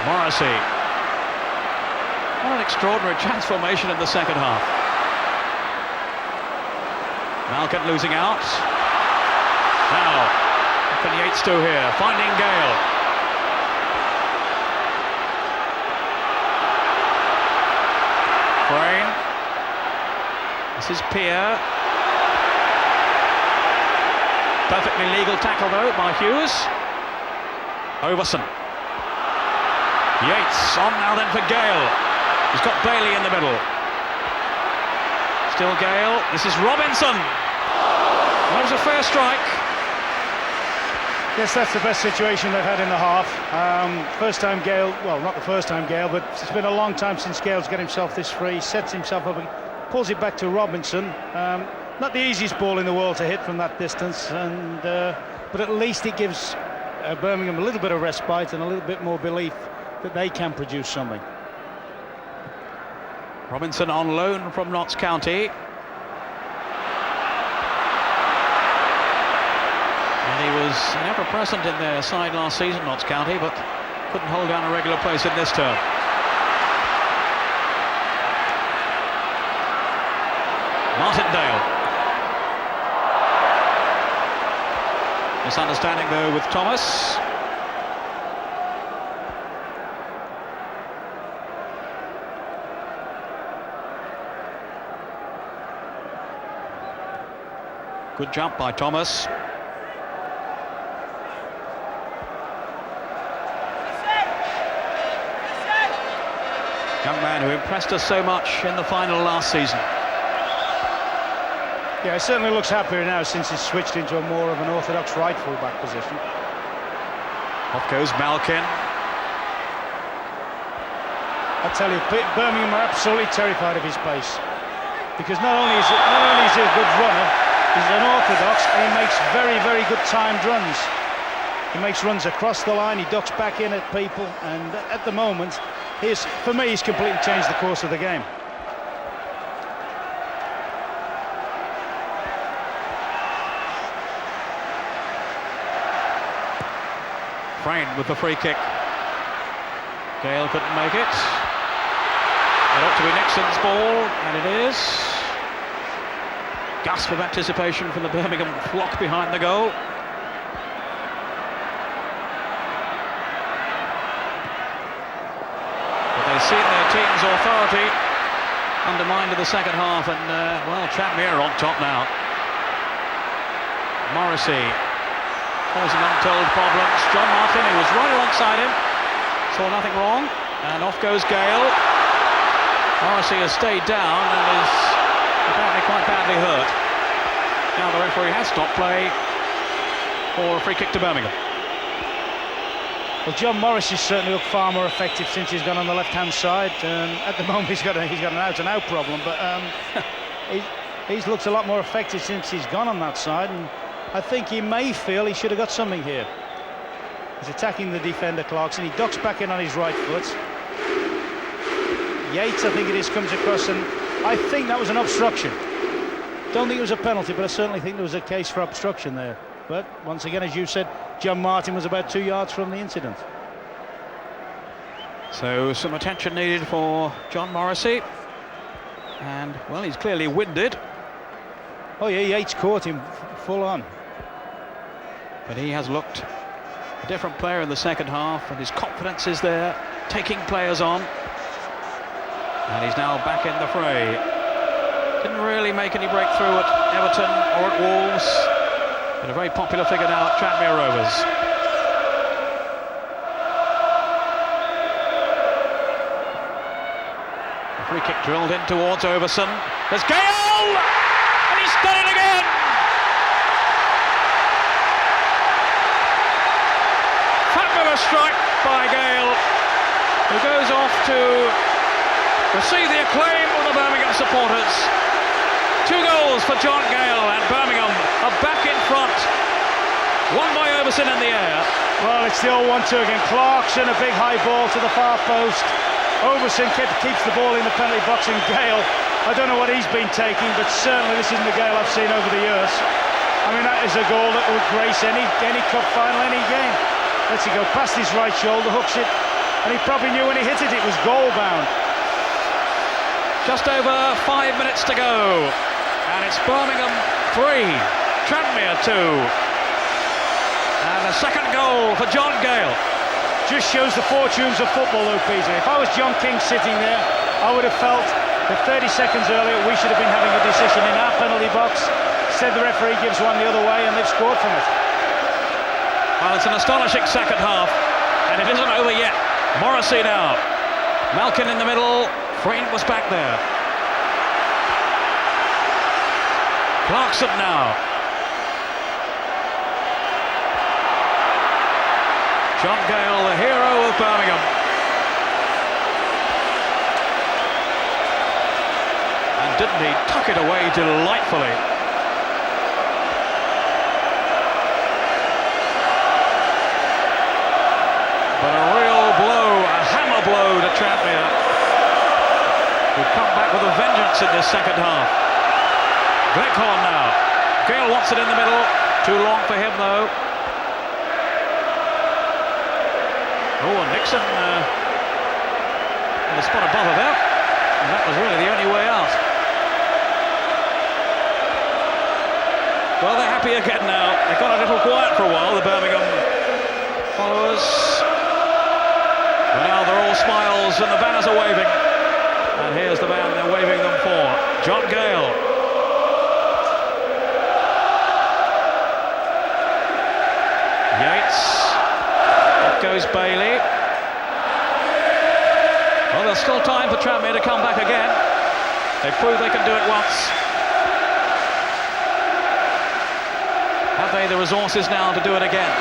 Morrissey. What an extraordinary transformation in the second half. Malkin losing out. Now, what can Yates do here? Finding Gale. Frayne. This is Peer. Perfectly legal tackle though by Hughes. Overson. Yates on now then for Gale. He's got Bailey in the middle. Still Gale. This is Robinson. That was a fair strike. Yes, that's the best situation they've had in the half. First time Gale, well, not the first time Gale, but it's been a long time since Gale's got himself this free, sets himself up, pulls it back to Robinson. Not the easiest ball in the world to hit from that distance, and but at least it gives Birmingham a little bit of respite and a little bit more belief that they can produce something. Robinson on loan from Notts County. And he was never present in their side last season, Notts County, but couldn't hold down a regular place in this term. Martindale. Misunderstanding though with Thomas. Good jump by Thomas. Young man who impressed us so much in the final last season. Yeah, he certainly looks happier now since he's switched into a more of an orthodox right full-back position. Off goes Malkin. I tell you, Birmingham are absolutely terrified of his pace, because not only is he a good runner, he's an orthodox, and he makes very, very good timed runs. He makes runs across the line, he ducks back in at people, and at the moment, for me, he's completely changed the course of the game. Frayne with the free kick. Gale couldn't make it. It ought to be Nixon's ball, and it is. Gasp of anticipation from the Birmingham flock behind the goal. But they've seen their team's authority undermined in the second half, and well, Tranmere on top now. Morrissey causing untold problems. John Martin, who was right alongside him, saw nothing wrong, and off goes Gale. Morrissey has stayed down and is apparently quite badly hurt. Now the referee has stopped play for a free kick to Birmingham. Well, John Morris has certainly looked far more effective since he's gone on the left-hand side. At the moment, he's got an out-and-out problem, but he's looked a lot more effective since he's gone on that side, and I think he may feel he should have got something here. He's attacking the defender, Clarkson. He ducks back in on his right foot. Yates, I think it is, comes across, and I think that was an obstruction. Don't think it was a penalty, but I certainly think there was a case for obstruction there. But once again, as you said, John Martin was about 2 yards from the incident. So some attention needed for John Morrissey, and well, he's clearly winded. Oh yeah, Yates caught him full on. But he has looked a different player in the second half, and his confidence is there, taking players on. And he's now back in the fray. Didn't really make any breakthrough at Everton or at Wolves, but a very popular figure now at Tranmere Rovers. A free kick drilled in towards Overson. There's Gale! And he's done it again! Fabulous strike by Gale, who goes off to receive the acclaim of the Birmingham supporters. 2 goals for John Gale, and Birmingham are back in front. One by Overson in the air. Well, it's the old 1-2 again. Clarkson, a big high ball to the far post. Overson keeps the ball in the penalty box, and Gale, I don't know what he's been taking, but certainly this isn't the Gale I've seen over the years. I mean, that is a goal that would grace any cup final, any game. Lets it go past his right shoulder, hooks it, and he probably knew when he hit it, it was goal bound. Just over 5 minutes to go, and it's Birmingham 3, Tranmere 2. And a second goal for John Gale. Just shows the fortunes of football, though, Peter. If I was John King sitting there, I would have felt that 30 seconds earlier we should have been having a decision in our penalty box. Instead, the referee gives one the other way, and they've scored from it. Well, it's an astonishing second half, and it isn't over yet. Morrissey now. Malkin in the middle. Freen was back there. Clarkson now. John Gale, the hero of Birmingham. And didn't he tuck it away delightfully? But a real blow, a hammer blow to Tranmere, who come back with a vengeance in this second half. Gleckhorn now. Gale wants it in the middle. Too long for him, though. Oh, and Nixon in the spot above about. And that was really the only way out. Well, they're happy again now. They got a little quiet for a while, the Birmingham followers. But now they're all smiles and the banners are waving. And here's the man they're waving them for, John Gale. Yates. Off goes Bailey. Well, there's still time for Tranmere to come back again. They prove they can do it once. Have they the resources now to do it again?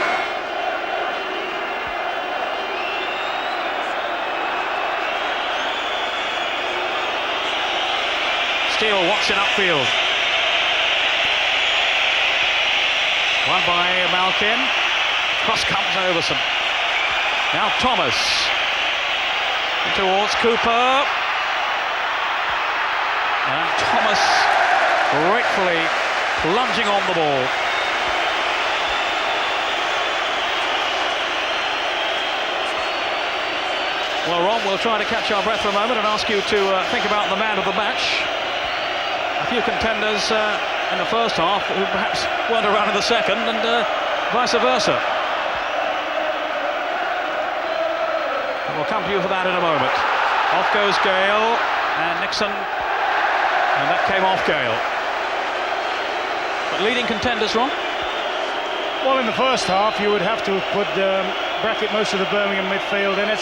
Steele wants it upfield. One by Malkin. Cross comes Overson. Now Thomas. Towards Cooper. And Thomas gratefully plunging on the ball. Well, Ron, we'll try to catch our breath for a moment and ask you to think about the man of the match. A few contenders in the first half who perhaps weren't around in the second, and vice versa. And we'll come to you for that in a moment. Off goes Gale, and Nixon, and that came off Gale. But leading contenders, Ron? Well, in the first half, you would have to put bracket most of the Birmingham midfield in it.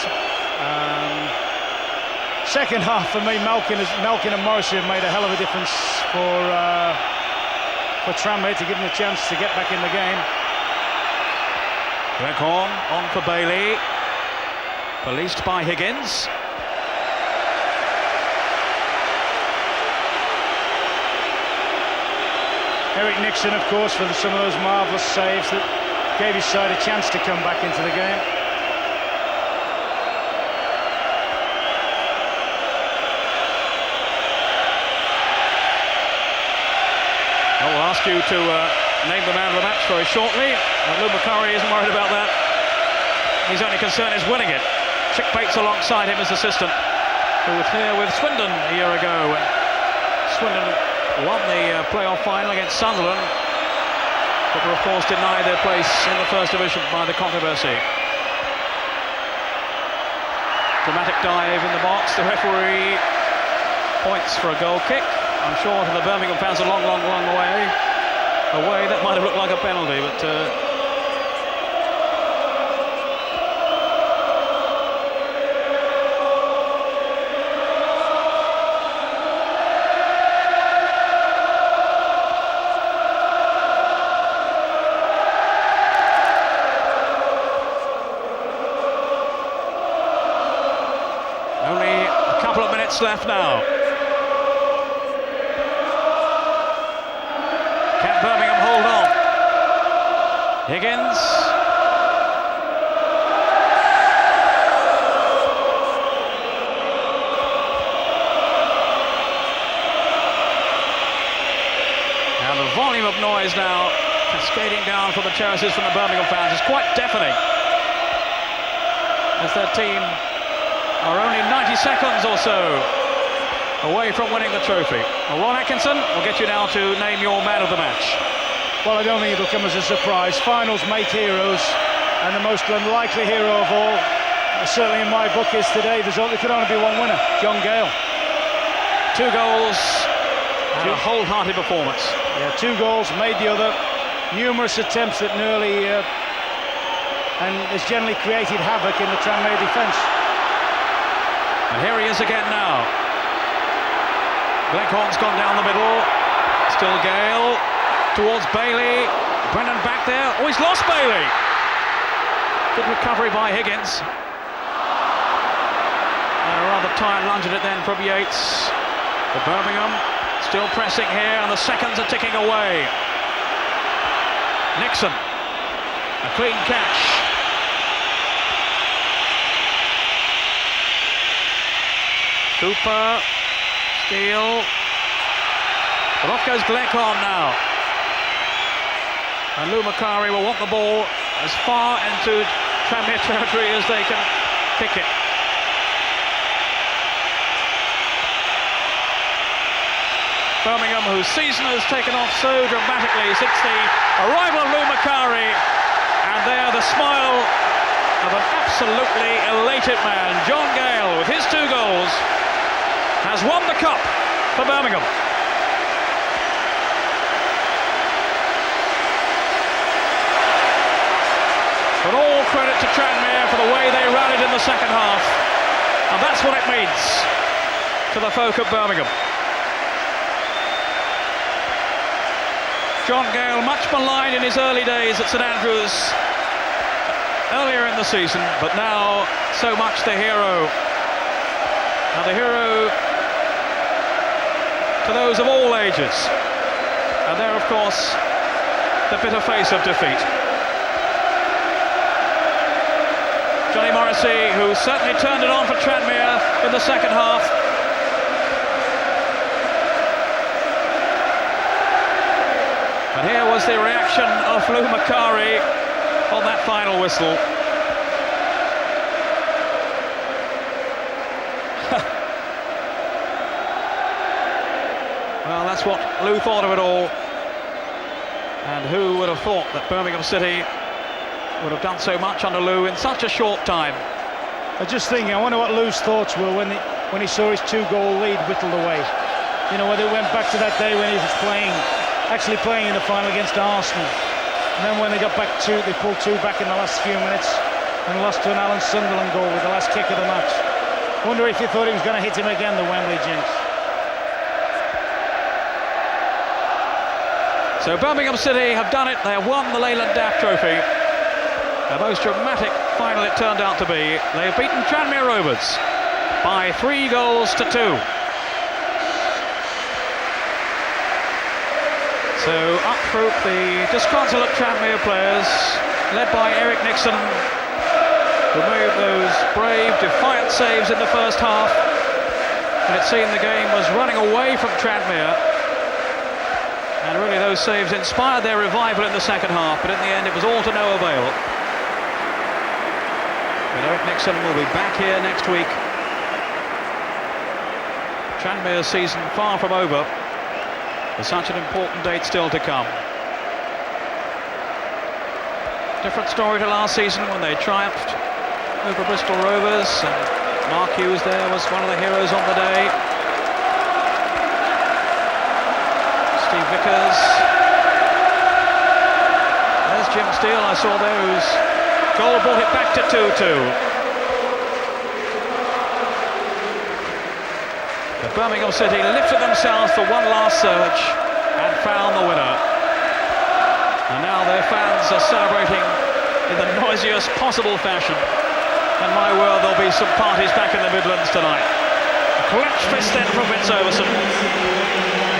Second half, for me, Malkin and Morrissey have made a hell of a difference for Tranmere to give them a chance to get back in the game. Gleghorn on for Bailey, policed by Higgins. Eric Nixon, of course, for some of those marvellous saves that gave his side a chance to come back into the game. I'll ask you to name the man of the match very shortly. Lou McCurry isn't worried about that. His only concern is winning it. Chick Bates alongside him as assistant, who was here with Swindon a year ago. Swindon won the playoff final against Sunderland, but were of course denied their place in the first division by the controversy. Dramatic dive in the box. The referee points for a goal kick. I'm sure to the Birmingham fans a long way away that might have looked like a penalty, but only a couple of minutes left now. Can Birmingham hold on? Higgins. Now the volume of noise now cascading down from the terraces from the Birmingham fans is quite deafening, as their team are only 90 seconds or so away from winning the trophy. Well, Ron Atkinson, we'll get you now to name your man of the match. Well, I don't think it'll come as a surprise. Finals make heroes, and the most unlikely hero of all, certainly in my book, is today. There could only be one winner, John Gale. 2 goals and a wholehearted performance. Yeah, 2 goals, made the other. Numerous attempts that nearly and has generally created havoc in the Tranmere defence. And here he is again now. Gleghorn's gone down the middle. Still Gale towards Bailey. Brennan back there. Oh, he's lost Bailey. Good recovery by Higgins. A rather tired lunge at it then from Yates. For Birmingham, still pressing here, and the seconds are ticking away. Nixon, a clean catch. Cooper. Steele. But off goes Gleghorn now. And Lou McCurry will want the ball as far into Tranmere territory as they can kick it. Birmingham, whose season has taken off so dramatically since the arrival of Lou McCurry, and there the smile of an absolutely elated man. John Gale, with his 2 goals, has won the cup for Birmingham. But all credit to Tranmere for the way they rallied in the second half, and that's what it means to the folk of Birmingham. John Gale, much maligned in his early days at St Andrews earlier in the season, but now so much the hero. And the hero to those of all ages. And there, of course, the bitter face of defeat. Johnny Morrissey, who certainly turned it on for Tranmere in the second half. And here was the reaction of Lou McCurry on that final whistle. Well, that's what Lou thought of it all. And who would have thought that Birmingham City would have done so much under Lou in such a short time. I just think, I wonder what Lou's thoughts were when he saw his 2-goal lead whittled away. You know, whether it went back to that day when he was actually playing in the final against Arsenal, And then when they got back two, they pulled two back in the last few minutes and lost to an Alan Sunderland goal with the last kick of the match. Wonder if he thought he was going to hit him again, the Wembley jinx. So Birmingham City have done it. They have won the Leyland DAF trophy. A most dramatic final it turned out to be. They have beaten Tranmere Rovers by 3 goals to 2. So up through the disconsolate Tranmere players, led by Eric Nixon, who made those brave, defiant saves in the first half. And it seemed the game was running away from Tranmere. And really those saves inspired their revival in the second half, but in the end it was all to no avail. But Eric Nixon will be back here next week. Tranmere's season far from over. There's such an important date still to come. Different story to last season when they triumphed over Bristol Rovers, and Mark Hughes there was one of the heroes on the day. Steve Vickers. There's Jim Steele, I saw there, whose goal brought it back to 2-2. But Birmingham City lifted themselves for one last surge and found the winner. And now their fans are celebrating in the noisiest possible fashion. And my word, there'll be some parties back in the Midlands tonight. A clenched fist then from Vince Overson,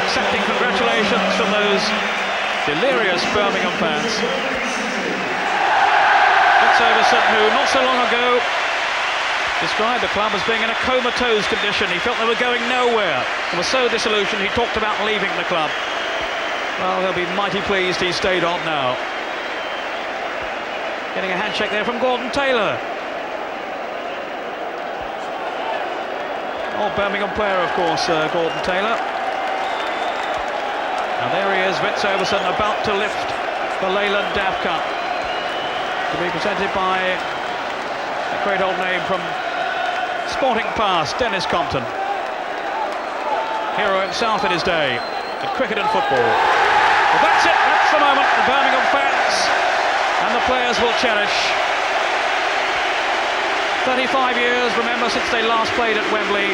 accepting congratulations from those delirious Birmingham fans. Vince Overson, who not so long ago described the club as being in a comatose condition. He felt they were going nowhere and was so disillusioned he talked about leaving the club. Well, he'll be mighty pleased he stayed on now. Getting a handshake there from Gordon Taylor. Old Birmingham player, of course, Gordon Taylor. And there he is, Vince Overson, about to lift the Leyland DAF Cup, to be presented by a great old name from sporting past, Dennis Compton. Hero himself in his day in cricket and football. Well, that's it, that's the moment the Birmingham fans and the players will cherish. 35 years, remember, since they last played at Wembley.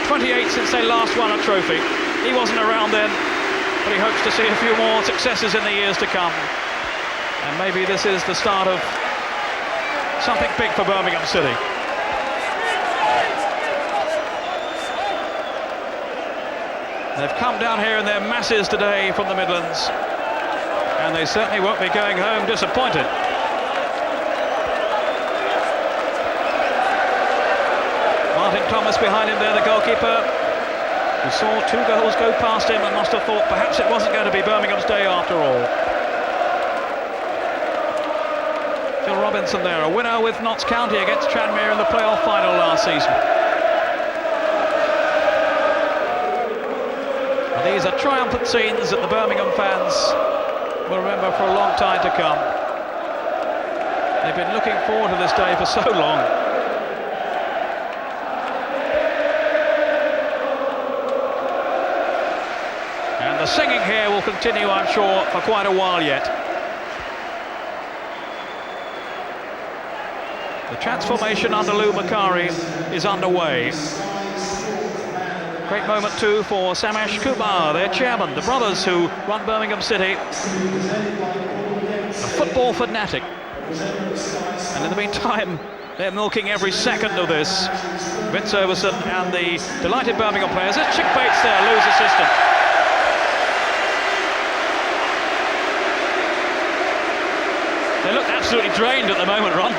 28 since they last won a trophy. He wasn't around then, but he hopes to see a few more successes in the years to come. And maybe this is the start of something big for Birmingham City. They've come down here in their masses today from the Midlands, and they certainly won't be going home disappointed. Martin Thomas behind him there, the goalkeeper, who saw 2 goals go past him and must have thought perhaps it wasn't going to be Birmingham's day after all. Phil Robinson there, a winner with Notts County against Tranmere in the playoff final last season. And these are triumphant scenes that the Birmingham fans will remember for a long time to come. They've been looking forward to this day for so long. And the singing here will continue, I'm sure, for quite a while yet. The transformation under Lou Macari is underway. Great moment too for Samesh Kumar, their chairman, the brothers who run Birmingham City. A football fanatic. And in the meantime, they're milking every second of this. Vince Overson and the delighted Birmingham players. There's Chick Bates there, Lou's assistant. They look absolutely drained at the moment, Ron.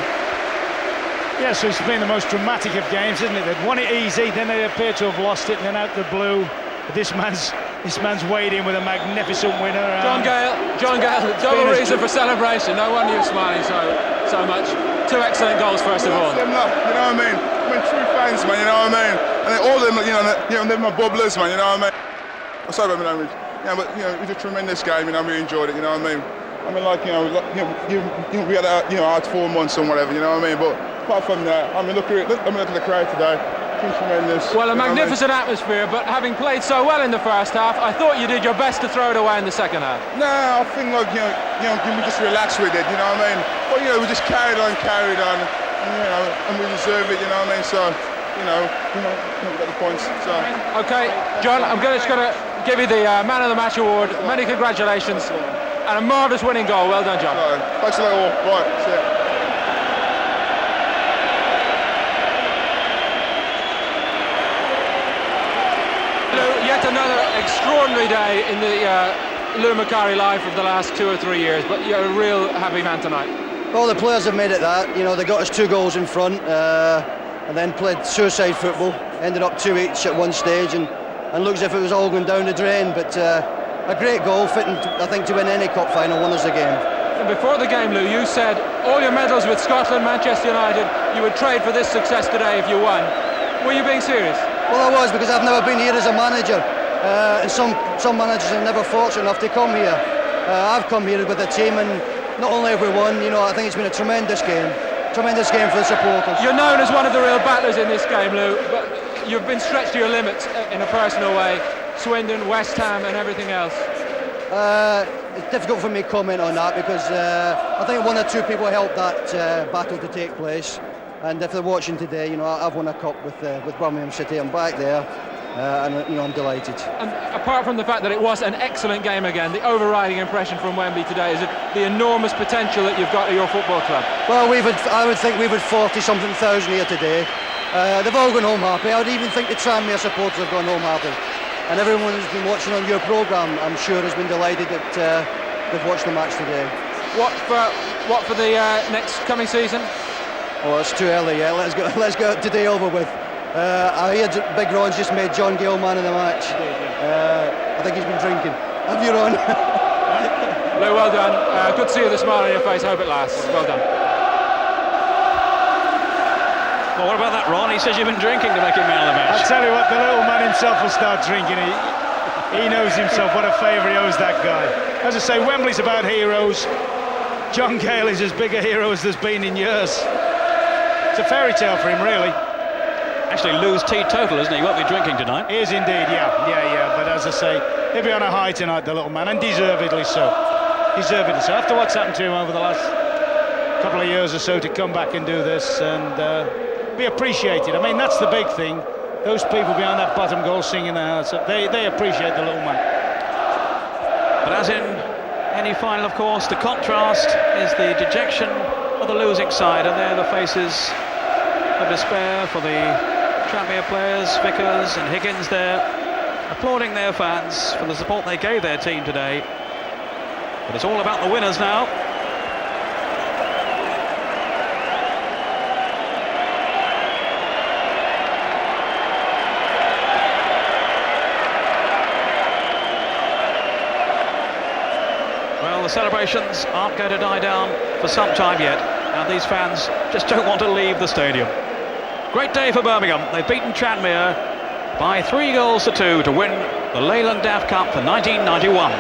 Yeah, so it's been the most dramatic of games, isn't it? They'd won it easy, then they appear to have lost it, and then out the blue, this man's weighed in with a magnificent winner. John Gale, double reason for celebration. No wonder you're smiling so much. 2 excellent goals, first of all. You know what I mean? True fans, man. You know what I mean? And then all of them, they're my bubblers, man. You know what I mean? I'm sorry about my language. Yeah, but it was a tremendous game. I really enjoyed it. You know what I mean? I mean, we had hard 4 months and whatever. You know what I mean? But apart from that, look at the crowd today. been tremendous. Well, a You know what I mean? magnificent atmosphere, but having played so well in the first half, I thought you did your best to throw it away in the second half. Nah, I think like we just relaxed with it. You know what I mean? But we just carried on, and and we deserve it. You know what I mean? So we got the points. So. Okay, John, I'm just going to give you the Man of the Match award. Many congratulations, and a marvellous winning goal. Well done, John. So, thanks a lot all. Right, that's it. Yet another extraordinary day in the Lou Macari life of the last 2 or 3 years, but you're a real happy man tonight. Well, the players have made it that. They got us 2 goals in front and then played suicide football. Ended up 2 each at one stage and looks as if it was all going down the drain, but a great goal, fitting, I think, to win any cup final, won us the game. And before the game, Lou, you said all your medals with Scotland, Manchester United, you would trade for this success today if you won. Were you being serious? Well, I was, because I've never been here as a manager, and some managers are never fortunate enough to come here. I've come here with the team, and not only have we won, I think it's been a tremendous game for the supporters. You're known as one of the real battlers in this game, Lou, but you've been stretched to your limits in a personal way. Swindon, West Ham and everything else. It's difficult for me to comment on that, because I think 1 or 2 people helped that battle to take place. And if they're watching today, I've won a cup with Birmingham City. I'm back there, and I'm delighted. And apart from the fact that it was an excellent game again, the overriding impression from Wembley today is the enormous potential that you've got at your football club. Well, I would think we've had 40-something thousand here today. They've all gone home happy. I would even think the Tranmere supporters have gone home happy. And everyone who's been watching on your programme, I'm sure, has been delighted that they've watched the match today. What for the next coming season? Oh, it's too early yet. Let's get today over with. I heard Big Ron's just made John Gill man of the match. I think he's been drinking. Have you, Ron? Lou, well done. Good to see you with a smile on your face. Hope it lasts. Well done. Well, what about that, Ron? He says you've been drinking to make him man of the match. I tell you what, the little man himself will start drinking. He knows himself what a favour he owes that guy. As I say, Wembley's about heroes. John Gale is as big a hero as there's been in years. It's a fairy tale for him, really. Actually, Lou's teetotal, isn't he? He won't be drinking tonight. He is indeed, yeah. But as I say, he'll be on a high tonight, the little man, and deservedly so. Deservedly so. After what's happened to him over the last couple of years or so, to come back and do this and be appreciated. I mean, that's the big thing. Those people behind that bottom goal singing their hearts up, they appreciate the little man. But as in any final, of course, the contrast is the dejection of the losing side, and there the faces of despair for the Tranmere players, Vickers and Higgins there, applauding their fans for the support they gave their team today. But it's all about the winners now. Well, the celebrations aren't going to die down for some time yet, and these fans just don't want to leave the stadium. Great day for Birmingham. They've beaten Tranmere by 3 goals to 2 to win the Leyland DAF Cup for 1991.